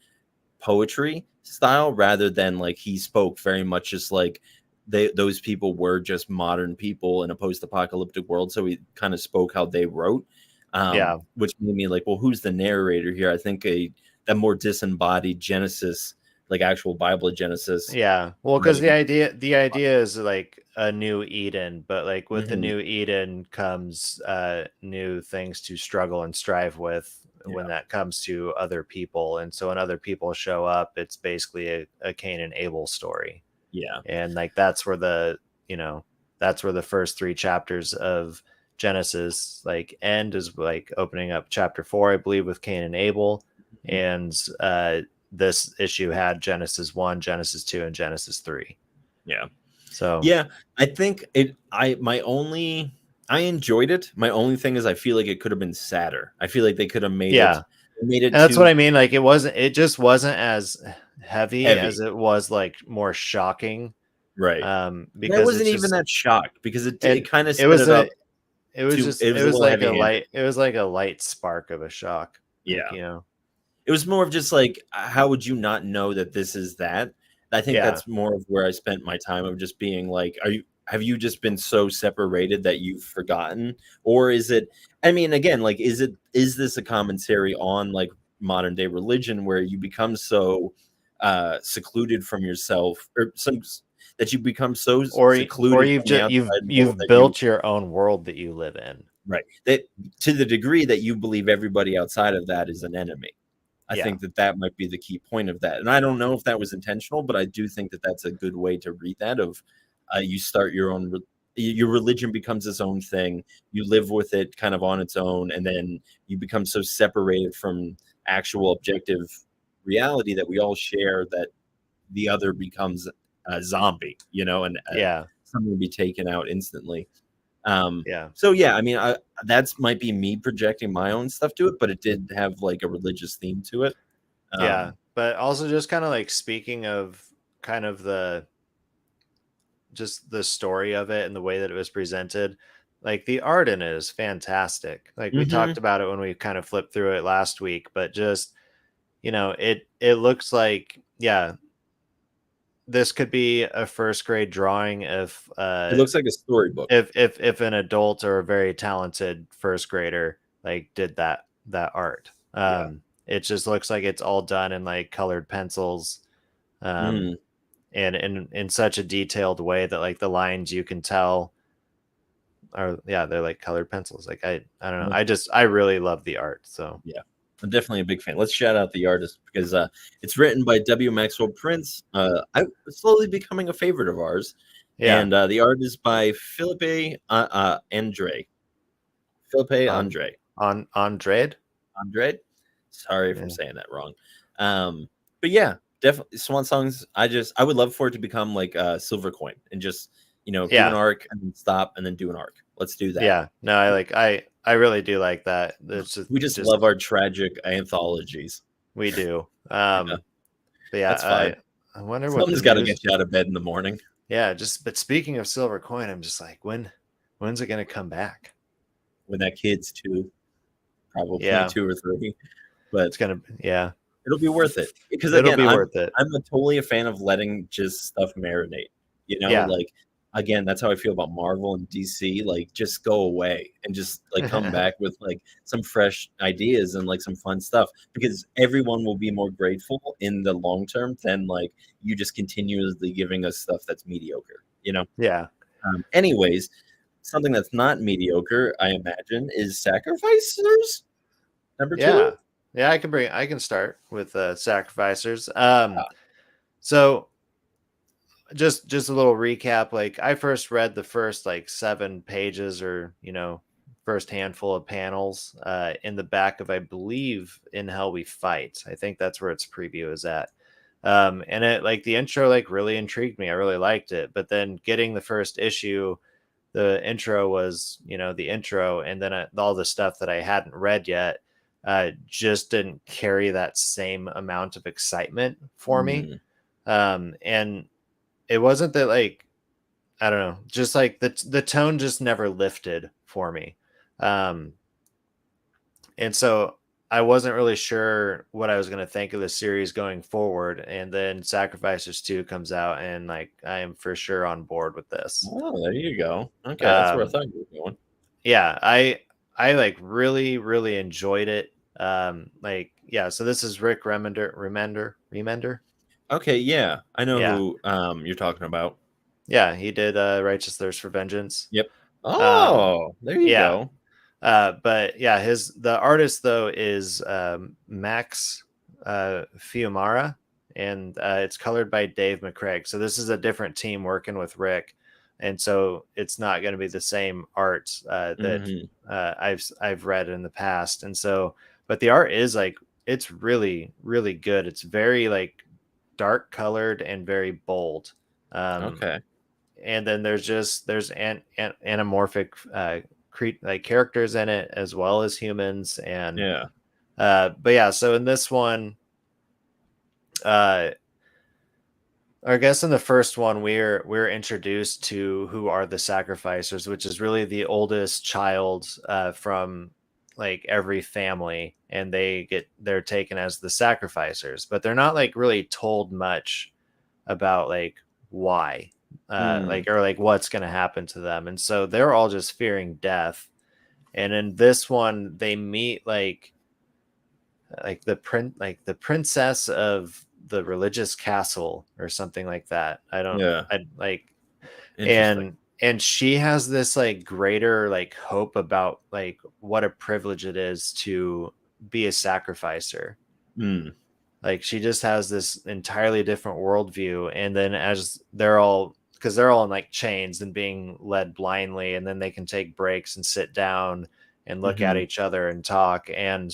poetry style rather than like he spoke very much just like those people were just modern people in a post-apocalyptic world, so he kind of spoke how they wrote, Yeah. which made me like, well, who's the narrator here? I think that more disembodied Genesis, like actual Bible Genesis Yeah. Well, because the writing. idea is like a new Eden, but like with the Hmm. new Eden comes new things to struggle and strive with when Yeah, that comes to other people. And so when other people show up, it's basically a Cain and Abel story. yeah. And like that's where the first three chapters of Genesis like end, is like opening up chapter 4, I believe, with Cain and Abel. Mhm. And this issue had Genesis 1, Genesis 2, and Genesis 3. Yeah. So Yeah, I think I enjoyed it. My only thing is I feel like it could have been sadder. I feel like they could have yeah, made it and that's what too I mean. Like it just wasn't as heavy heavy. as it was like more shocking. Right. And I Because it's wasn't even just, that shocked because it and kind of it set was it a up. it was just, it it was a was little like a heavy-handed. light, it was like a light spark of a shock. Like, Yeah. It was more of just like, how would you not know that this is that? I think yeah. that's more of where I spent my time, of just being like, have you just been so separated that you've forgotten? Or is it, I mean, again, like, is this a commentary on like modern day religion, where you become so secluded from yourself, or some, that you become so Or secluded you've from the just, outside world you've that you, built your own world that you live in. right, that to the degree that you believe everybody outside of that is an enemy. I Yeah. think that that might be the key point of that. And I don't know if that was intentional, but I do think that that's a good way to read that. Of you start your own, your religion becomes its own thing. You live with it kind of on its own, and then you become so separated from actual objective reality that we all share, that the other becomes a zombie, and Yeah. something to be taken out instantly. Yeah. So yeah, I mean, that's might be me projecting my own stuff to it, but it did have like a religious theme to it. Yeah. Um, But also, just kind of like, speaking of kind of the, just the story of it and the way that it was presented, like the art in it is fantastic. Like we mhm. talked about it when we kind of flipped through it last week, but just, it looks like, yeah, this could be a first grade drawing It looks like a storybook. if an adult or a very talented first grader like did that art. Yeah. It just looks like it's all done in like colored pencils, um Mm, and in such a detailed way that like the lines you can tell are, yeah, they're like colored pencils. Like I don't know, yeah, I really love the art. So yeah. I'm definitely a big fan. Let's shout out the artist, because it's written by W. Maxwell Prince. I slowly becoming a favorite of ours, yeah. and the art is by Philippe Andre. Philippe on Andre. on Andrade. Andre. Sorry if I'm Yeah. saying that wrong. But yeah, definitely Swan Songs. I would love for it to become like a silver coin, and just do an Yeah. arc and then stop and then do an arc. Let's do that. Yeah. No, I really do like that. It's We just just love our tragic anthologies. we do. Yeah, But yeah, that's fine. I wonder what the Something's got to get news. you out of bed in the morning. Yeah, just, but speaking of silver coin, I'm just like, when's it gonna come back? When that kid's two, probably Yeah, 2 or 3, but it's gonna, yeah, it'll be worth it, because it'll again, be worth it. I'm totally a fan of letting just stuff marinate. Yeah, Like, again, that's how I feel about Marvel and DC. Like, just go away and just like come back with like some fresh ideas and like some fun stuff, because everyone will be more grateful in the long term than like you just continuously giving us stuff that's mediocre. yeah, Anyways, something that's not mediocre, I imagine, is Sacrificers number two. yeah, yeah. I can start with sacrificers. So just a little recap. Like I first read the first like 7 pages, or first handful of panels in the back of, I believe, In Hell We Fight. I think that's where its preview is at. And it, like, the intro like really intrigued me. I really liked it, but then getting the first issue, the intro was, the intro, and then all the stuff that I hadn't read yet just didn't carry that same amount of excitement for me. Mm, And it wasn't that, like, I don't know, just like the tone just never lifted for me. Um, and so I wasn't really sure what I was going to think of the series going forward. And then Sacrificers 2 comes out, and like I am for sure on board with this. oh, there you go. Okay, that's where I Um, thought you were going. yeah, I like really really enjoyed it. Like, yeah, so this is Rick Remender. Okay, yeah, I know Yeah. who you're talking about. Yeah, he did Righteous Thirst for Vengeance. Yep. Um, Oh, there you yeah. go. But yeah, the artist though is Max Fiumara, and it's colored by Dave McCraig. So this is a different team working with Rick, and so it's not going to be the same art that Hmm. I've read in the past. And so, but the art is like, it's really really good. It's very like dark colored and very bold. Um, Okay. and then there's anamorphic like characters in it, as well as humans. And Yeah. but yeah, so in this one, uh I guess in the first one we're introduced to who are the sacrificers, which is really the oldest child from like every family, and they're taken as the sacrificers, but they're not like really told much about like why, Mm, like or like what's going to happen to them, and so they're all just fearing death. And in this one, they meet like the princess of the religious castle or something like that. yeah. I like Interesting. and she has this like greater like hope about like what a privilege it is to be a sacrificer. Mm, Like she just has this entirely different worldview, and then as they're all because they're all in like chains and being led blindly, and then they can take breaks and sit down and look at hmm each other and talk. And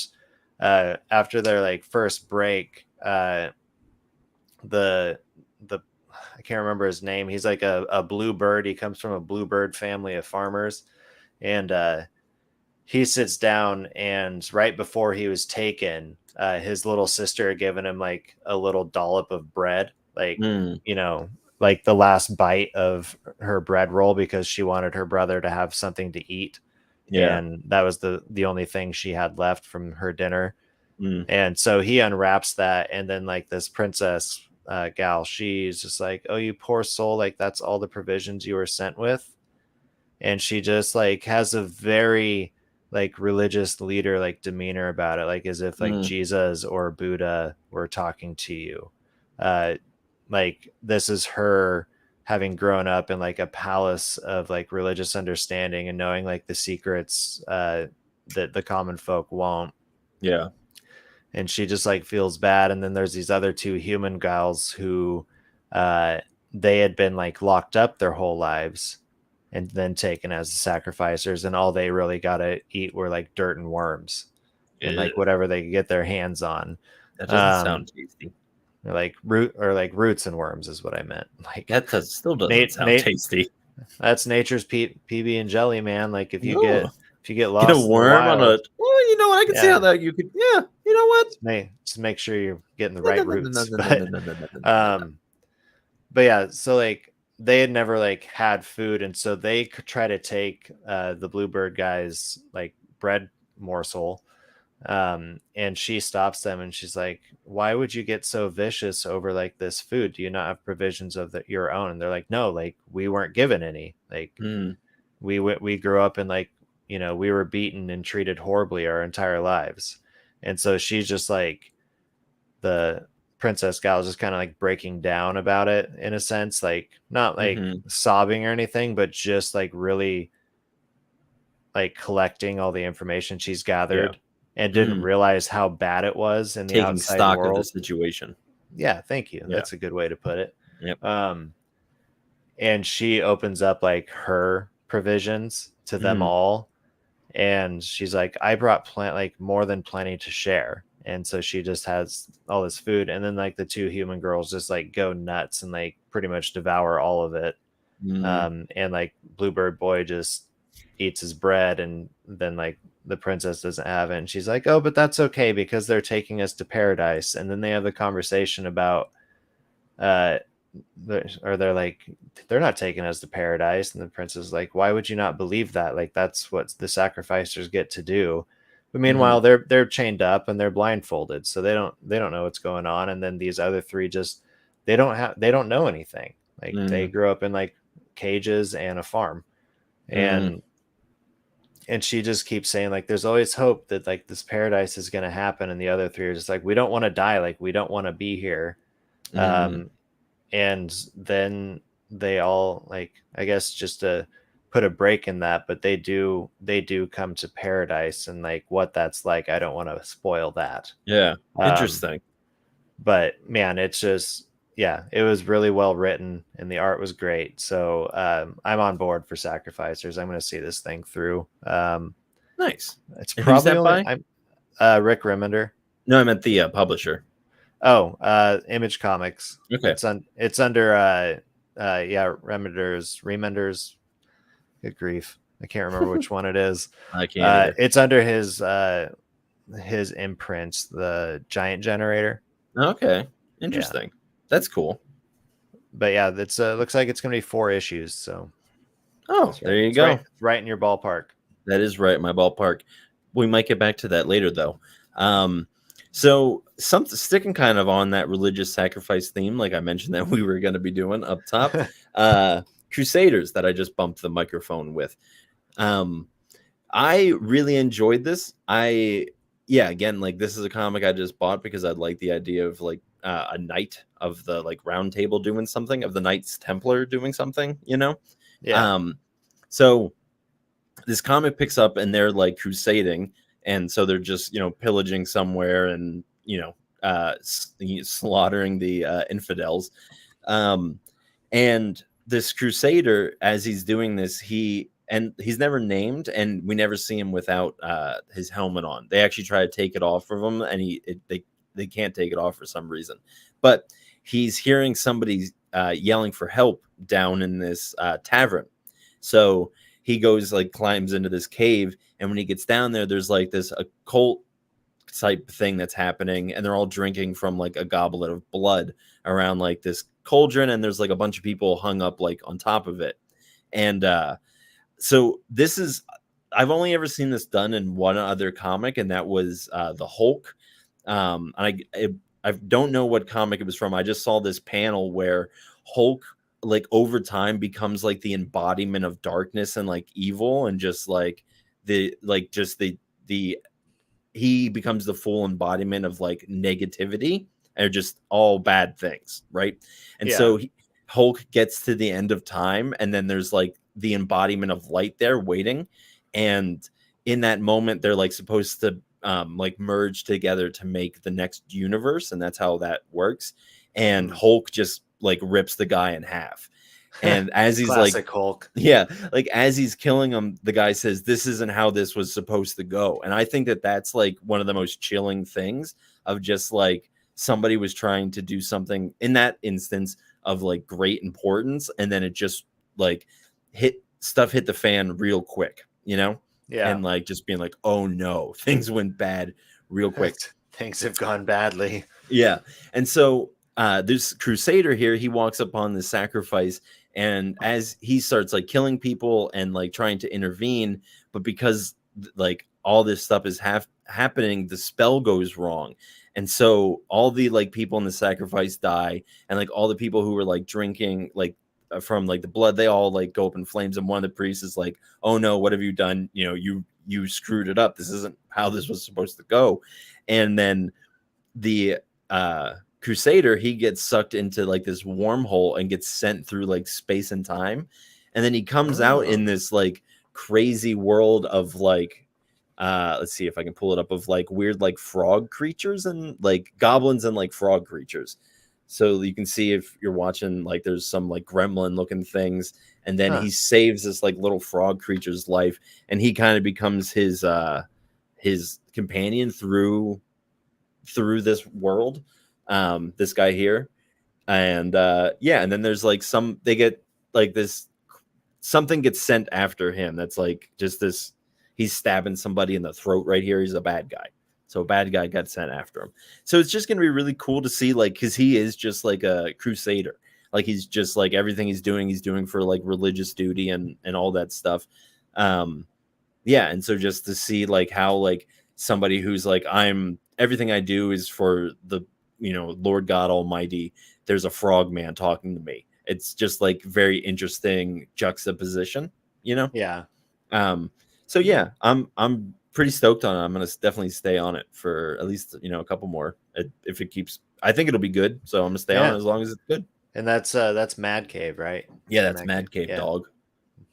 after their like first break, the the I can't remember his name. He's like a bluebird. He comes from a bluebird family of farmers, and he sits down, and right before he was taken, his little sister had given him like a little dollop of bread, like, mm, you know, like the last bite of her bread roll because she wanted her brother to have something to eat, yeah. and that was the only thing she had left from her dinner. Mm, And so he unwraps that, and then like this princess gal, she's just like, "Oh, you poor soul! Like that's all the provisions you were sent with." And she just like has a very like religious leader like demeanor about it, like as if like mm, Jesus or Buddha were talking to you. Uh, like this is her having grown up in like a palace of like religious understanding and knowing like the secrets that the common folk won't, yeah. and she just like feels bad. And then there's these other two human gals who uh they had been like locked up their whole lives and then taken as sacrificers, and all they really got to eat were like dirt and worms and like Ew, whatever they could get their hands on. that doesn't um sound tasty. like root or like roots and worms is what I meant. Like Still doesn't nate sound nate tasty. that's nature's PB and jelly, man. Like No. if you get Get a lost in the worm on a. wild, Well, you know what? I can see how yeah, that you could. Yeah. You know what? just make sure you're getting the No, no, right no, no, no, roots. no, no, no, But no, no, no, no, no, no. um but yeah, so like they had never like had food, and so they could try to take the bluebird guy's like bread morsel. And she stops them, and she's like, "Why would you get so vicious over like this food? Do you not have provisions of your own?" And they're like, "No, like we weren't given any. Like Mm, we grew up in like, we were beaten and treated horribly our entire lives." And so she's just like, the princess gal is just kind of like breaking down about it in a sense, like not like mm-hmm. sobbing or anything, but just like really like collecting all the information she's Yeah. gathered, and didn't Mm. realize how bad it was in the Taking outside stock of the world. situation. Yeah, thank you. Yeah. That's a good way to put it. Yep. Um, and she opens up like her provisions to them Mm, all, and she's like, "I brought like more than plenty to share." And so she just has all this food, and then like the two human girls just like go nuts and like pretty much devour all of it. mm, And like bluebird boy just eats his bread, and then like the princess doesn't have it, and she's like, "Oh, but that's okay because they're taking us to paradise." And then they have the conversation about uh they're like, "They're not taking us to paradise." And the princess is like, "Why would you not believe that? Like that's what the sacrificers get to do." But mm-hmm. meanwhile, they're chained up and they're blindfolded, so they don't know what's going on. And then these other three just they don't know anything. Like they Mm, grew up in like cages and a farm. mm, And she just keeps saying like there's always hope that like this paradise is going to happen, and the other three are just like, we don't want to die, like we don't want to be here. mm. um and then they all like, I guess just to put a break in that, but they do come to paradise, and like what that's like, I don't want to spoil that. Yeah. um Interesting. but man, it's just, yeah, it was really well written and the art was great. So I'm on board for Sacrificers. I'm going to see this thing through. Nice. It's And who's probably that only by? I'm Rick Remender. No, I meant the publisher. Oh, Image Comics. Okay. It's under yeah, Remender's. Good grief, I can't remember which one it is. I can't either. It's under his imprint, the Giant Generator. Okay. Yeah. Interesting. That's cool. but yeah, it's looks like it's gonna be 4 issues. So Oh, there you it's go. right in your ballpark. That is right, my ballpark. We might get back to that later, though. So, something sticking kind of on that religious sacrifice theme, like I mentioned that we were going to be doing up top, Crusaders that I just bumped the microphone with. Um, I really enjoyed this. Yeah, again, like this is a comic I just bought because I like the idea of like a knight of the like round table doing something, of the Knights Templar doing something, you know? Yeah, Um, so this comic picks up and they're like crusading, and so they're just pillaging somewhere and slaughtering the infidels. um and this crusader, as he's doing this, he's never named, and we never see him without his helmet on. They actually try to take it off of him, and they can't take it off for some reason. But he's hearing somebody yelling for help down in this tavern. So he goes, like, climbs into this cave, and when he gets down there, there's like this occult type thing that's happening, and they're all drinking from like a goblet of blood around like this cauldron, and there's like a bunch of people hung up like on top of it. And so this is, I've only ever seen this done in one other comic, and that was the Hulk. I don't know what comic it was from. I just saw this panel where Hulk, like, over time becomes like the embodiment of darkness and like evil, and just like the he becomes the full embodiment of like negativity and just all bad things, right? And yeah, so Hulk gets to the end of time, and then there's like the embodiment of light there waiting, and in that moment they're like supposed to like merge together to make the next universe, and that's how that works. And mm. Hulk just like rips the guy in half, and as he's like, Classic Hulk. yeah, like as he's killing him, the guy says, "This isn't how this was supposed to go." And I think that that's like one of the most chilling things, of just like somebody was trying to do something in that instance of like great importance, and then it just like hit the fan real quick, Yeah, and like just being like, "Oh no, things went bad real quick." things have gone badly. Yeah. And so this crusader here, he walks upon the sacrifice, and as he starts like killing people and like trying to intervene, but because like all this stuff is happening, the spell goes wrong. And so all the like people in the sacrifice die, and like all the people who were like drinking like from like the blood, they all like go up in flames, and one of the priests is like, "Oh no, what have you done? You screwed it up. This isn't how this was supposed to go." And then the crusader, he gets sucked into like this wormhole and gets sent through like space and time, and then he comes out Oh, in this like crazy world of like let's see if I can pull it up, of like weird like frog creatures and like goblins and like frog creatures. So you can see, if you're watching, like there's some like gremlin looking things, and then huh. he saves this like little frog creature's life, and he kind of becomes his companion through this world, this guy here. And yeah, and then there's like they get like this, something gets sent after him that's like just this, he's stabbing somebody in the throat right here. He's a bad guy, so a bad guy got sent after him. So it's just gonna be really cool to see, like, because he is just like a crusader, like he's just like everything he's doing for like religious duty and all that stuff. Yeah, and so just to see like how like somebody who's like, I'm everything I do is for the Lord God Almighty, there's a frog man talking to me. It's just like very interesting juxtaposition, you know. Yeah. um so yeah, I'm pretty stoked on it. I'm gonna definitely stay on it for at least a couple more. If it keeps, I think it'll be good, so I'm gonna stay on it Yeah. as long as it's good. And that's Mad Cave, right? Yeah, that's Mad Cave. Mad Cave, Yeah. dog.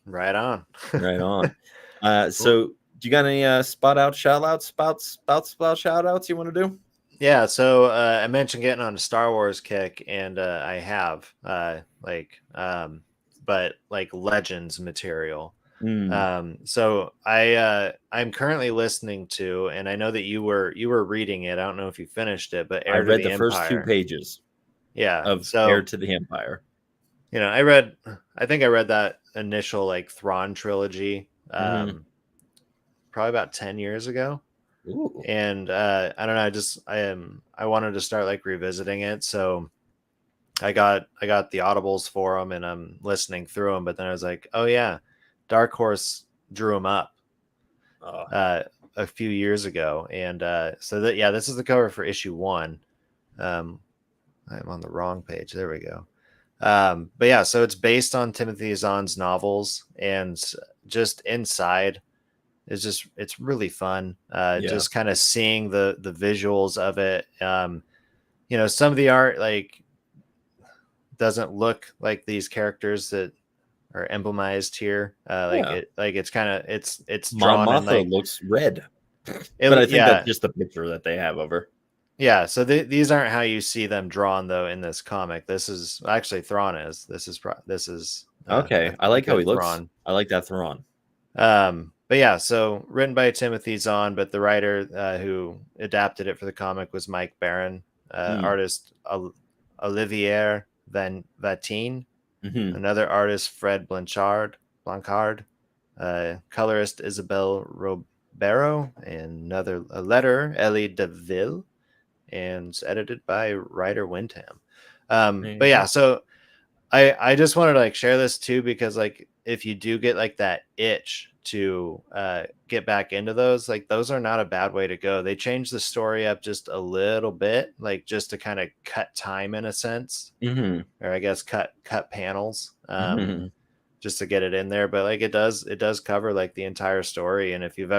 Right on. Right on. Cool. So do you got any spot out shout outs, spout shout outs you want to do? Yeah, so I mentioned getting on a Star Wars kick, and I have but like Legends material. Mm, So I'm currently listening to, and I know that you were reading it. I don't know if you finished it, but I Heir to read the the first two Empire. pages Yeah. of Heir So to the Empire. I think I read that initial like Thrawn trilogy, Hmm. probably about 10 years ago. Ooh. And I don't know, I wanted to start like revisiting it. So I got the audibles for them, and I'm listening through them. But then I was like, oh yeah, Dark Horse drew them up uh, a few years ago, and so that yeah, this is the cover for issue 1. I'm on the wrong page. There we go. But yeah, so it's based on Timothy Zahn's novels, and just inside is just it's really fun. Yeah. Just kind of seeing the visuals of it. Some of the art like doesn't look like these characters that are emblemized here. Yeah. It's kind of it's Mon drawn in Mothma like looks red, but I it. think that's Yeah, just the picture that they have of her. yeah. So these aren't how you see them drawn though in this comic. This is actually Thrawn is. This is Okay, I a like how good he looks. Thrawn. I like that Thrawn. But yeah, so written by Timothy Zahn, but the writer who adapted it for the comic was Mike Barron, Mm. artist Olivier Van Vatine, Mm-hmm. another artist Fred Blancard, colorist Isabel Robero, and a letter Ellie DeVille, and edited by Ryder Windham. There you But yeah, go. so I just wanted to like share this too, because like if you do get like that itch to get back into those, like those are not a bad way to go. They changed the story up just a little bit, like just to kind of cut time in a sense, Mm-hmm. or I guess cut panels, Mm-hmm. just to get it in there. But like it does cover like the entire story. And if you've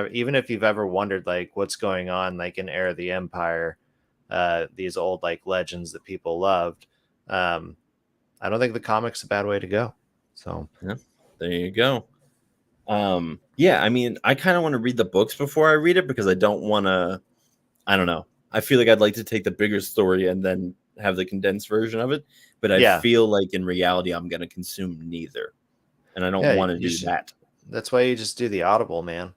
ever wondered like what's going on like in Heir of the Empire, these old like legends that people loved, I don't think the comic's a bad way to go. So Yeah, there you go. Yeah, I mean, I kind of want to read the books before I read it because I don't want to. I don't know. I feel like I'd like to take the bigger story and then have the condensed version of it. But I yeah, feel like in reality, I'm going to consume neither, and I don't yeah, want to you do should. that. That's why you just do the Audible, man.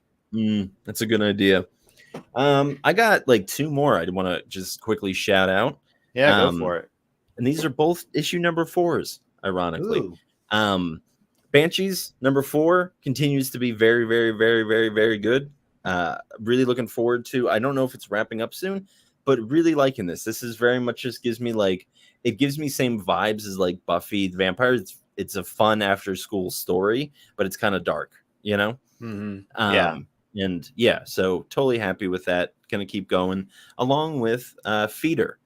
That's a good idea. I got like two more I'd want to just quickly shout out. Yeah, go Um, for it. and these are both issue number 4s, ironically. Ooh, Um, Banshees number 4 continues to be very, very, very, very, very good. Really looking forward to. I don't know if it's wrapping up soon, but really liking this. This is very much just gives me like it gives me same vibes as like Buffy the Vampire. It's a fun after school story, but it's kind of dark, you know. yeah, And yeah, so totally happy with that. Gonna keep going along with Feeder.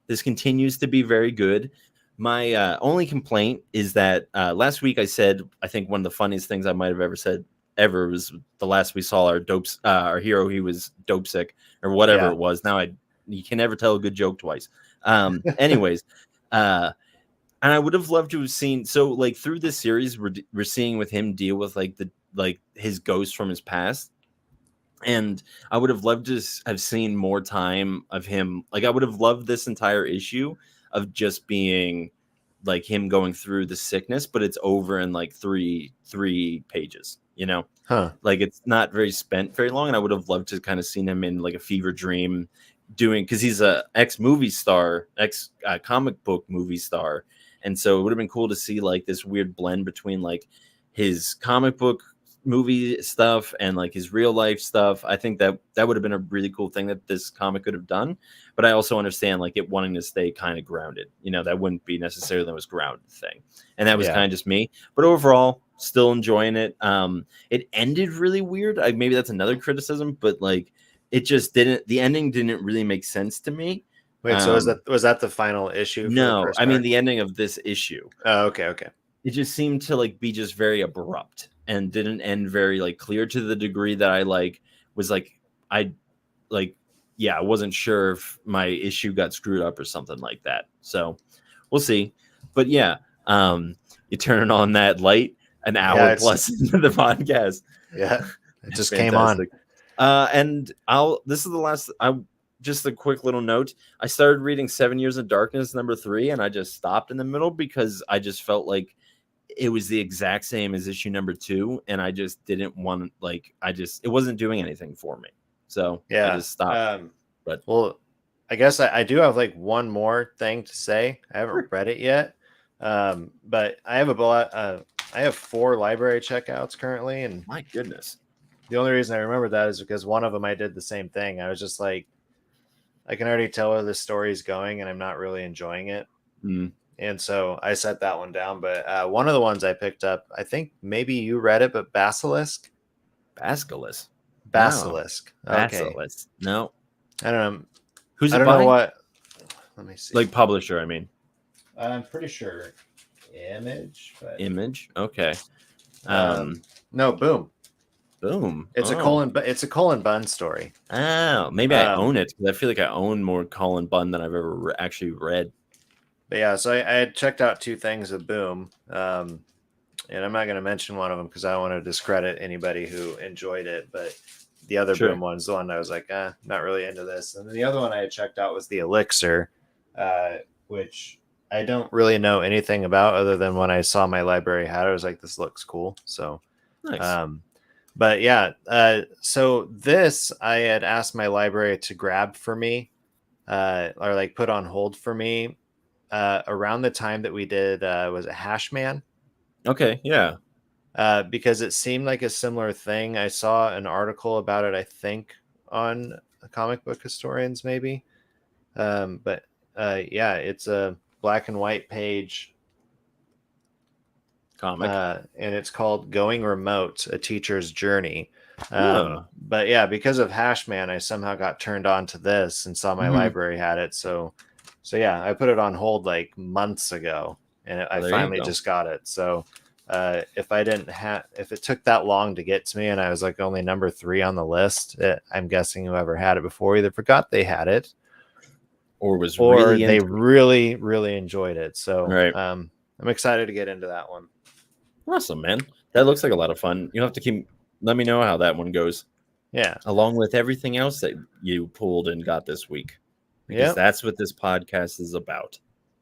This continues to be very good. My only complaint is that last week I said I think one of the funniest things I might have ever said ever was the last we saw our hero. He was dope sick or whatever yeah, it was. Now you can never tell a good joke twice. Anyways, uh, and I would have loved to have seen. So like through this series, we're seeing with him deal with like his ghost from his past, and I would have loved to have seen more time of him. Like I would have loved this entire issue of just being like him going through the sickness, but it's over in like three pages, you know? huh? Like it's not very spent very long. And I would have loved to kind of seen him in like a fever dream doing because he's a ex movie star, ex comic book movie star. And so it would have been cool to see like this weird blend between like his comic book movie stuff and like his real life stuff. I think that would have been a really cool thing that this comic could have done. But I also understand like it wanting to stay kind of grounded. You know, that wouldn't be necessarily the most grounded thing. And that was Yeah, kind of just me. But overall, still enjoying it. It ended really weird. Maybe that's another criticism, but like it just didn't. The ending didn't really make sense to me. wait. So Um, was that the final issue for the no, first I mean arc? the ending of this issue. Oh, okay, okay. It just seemed to like be just very abrupt and didn't end very like clear to the degree that I like was like I like yeah, I wasn't sure if my issue got screwed up or something like that. So we'll see. But yeah, you turn on that light an Yeah, hour it's plus into the podcast. yeah. It just came on. Fantastic. And this is the last just a quick little note. I started reading 7 Years of Darkness number 3 and I just stopped in the middle because I just felt like it was the exact same as issue number 2 and I just didn't want like it wasn't doing anything for me. So I Yeah. just stopped. But Well, I guess I do have like one more thing to say. I haven't sure. read it yet. But I have 4 library checkouts currently, and My goodness. the only reason I remember that is because one of them I did the same thing. I was just like, I can already tell where this story is going, and I'm not really enjoying it. Mm. and so I set that one down. But one of the ones I picked up, I think maybe you read it, but Basilisk. Basilisk. No. Basilisk. Okay. Basilisk. No. I don't know. Who's I it don't know by? what. Let me see. Like publisher, I mean. I'm pretty sure Image. But Image. Okay. No, Boom. Boom. It's a Colin. It's a Colin Bunn story. Oh, maybe I own it because I feel like I own more Colin Bunn than I've ever actually read. But yeah, so I had checked out 2 things of Boom, and I'm not going to mention one of them because I don't want to discredit anybody who enjoyed it. But the other Boom one's the one I was like, not really into this. And then the other one I had checked out was the Elixir, which I don't really know anything about other than when I saw my library had it, I was like, this looks cool. So, nice. But yeah, so this I had asked my library to grab for me, or like put on hold for me, around the time that we did was it Hashman? Okay, yeah. Because it seemed like a similar thing. I saw an article about it, I think, on Comic Book Historians, maybe. But yeah, it's a black and white page comic, and it's called Going Remote, A Teacher's Journey. But yeah, because of Hashman, I somehow got turned on to this and saw my library had it. So yeah, I put it on hold like months ago, and I finally just got it. So if it took that long to get to me, and I was like only number 3 on the list, I'm guessing whoever had it before either forgot they had it, or they really, really enjoyed it. So I'm excited to get into that one. Awesome, man. That looks like a lot of fun. You'll have to let me know how that one goes. Yeah. Along with everything else that you pulled and got this week. Because that's what this podcast is about.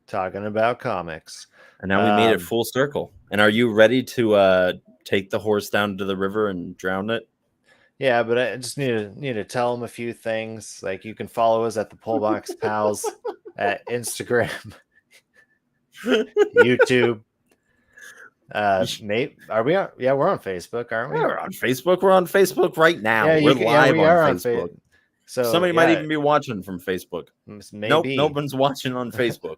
Talking about comics. And now we made it full circle. And are you ready to take the horse down to the river and drown it? Yeah, but I just need to tell them a few things. Like, you can follow us at the pullboxpals at Instagram, YouTube. Mate, are we on? Yeah, we're on Facebook, aren't we? We're on Facebook. We're on Facebook right now. Yeah, we're live on Facebook. So somebody might even be watching from Facebook. Maybe. No one's watching on Facebook.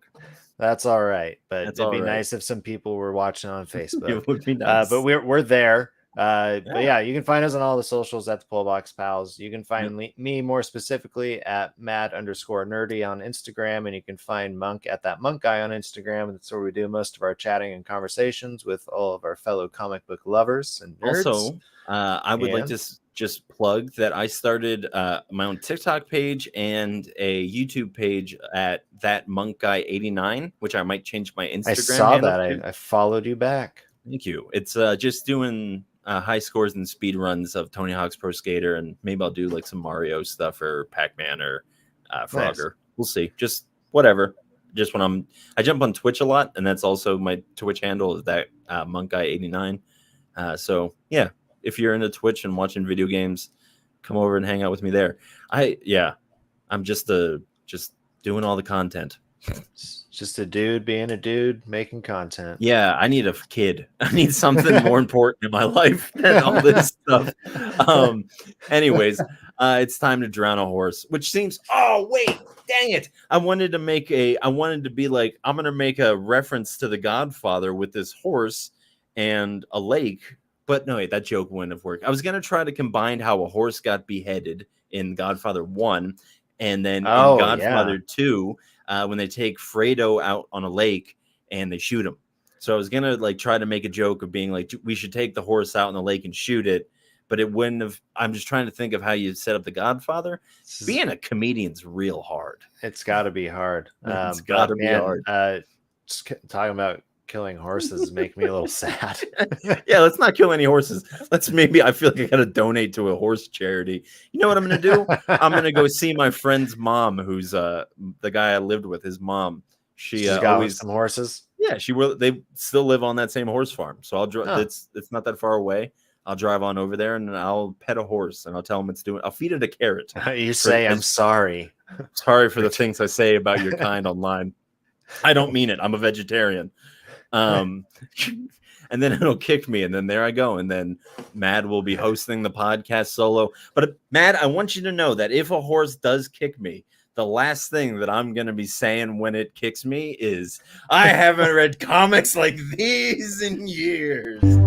That's all right, but it'd be nice if some people were watching on Facebook. It would be nice. But we're there. But yeah, you can find us on all the socials at the pullboxpals. You can find me more specifically at mad_nerdy on Instagram, and you can find Monk at that Monk guy on Instagram. That's where we do most of our chatting and conversations with all of our fellow comic book lovers and nerds. Also, I would like to just plug that I started my own TikTok page and a YouTube page at that Monk guy 89, which I might change my Instagram. I saw that. I followed you back. Thank you. It's just doing high scores and speed runs of Tony Hawk's Pro Skater, and maybe I'll do like some Mario stuff or Pac-Man or Frogger. Nice. We'll see. Just whatever. Just when I jump on Twitch a lot, and that's also my Twitch handle is that Monk guy 89. So yeah, if you're into Twitch and watching video games, come over and hang out with me there. I'm just doing all the content. Just a dude being a dude making content. Yeah, I need a kid. I need something more important in my life than all this stuff. Anyways, it's time to drown a horse, which seems, oh wait, dang it. I wanted to be like, I'm gonna make a reference to The Godfather with this horse and a lake. But no, wait, that joke wouldn't have worked. I was gonna try to combine how a horse got beheaded in Godfather 1 and then in Godfather 2. When they take Fredo out on a lake and they shoot him. So I was going to like try to make a joke of being like, we should take the horse out in the lake and shoot it. But it wouldn't have. I'm just trying to think of how you set up The Godfather. Being a comedian's real hard. It's got to be hard. It's got to be hard. Just talking about killing horses make me a little sad. Yeah, let's not kill any horses. I feel like I gotta donate to a horse charity. You know what I'm gonna do? I'm gonna go see my friend's mom, who's the guy I lived with. His mom. She's got always some horses. Yeah, they still live on that same horse farm. So I'll drive. It's not that far away. I'll drive on over there and I'll pet a horse and I'll tell him I'll feed it a carrot. You say I'm sorry. Sorry for the things I say about your kind online. I don't mean it. I'm a vegetarian. And then it'll kick me, and then there I go, and then Mad will be hosting the podcast solo. But Mad, I want you to know that if a horse does kick me, the last thing that I'm going to be saying when it kicks me is, I haven't read comics like these in years.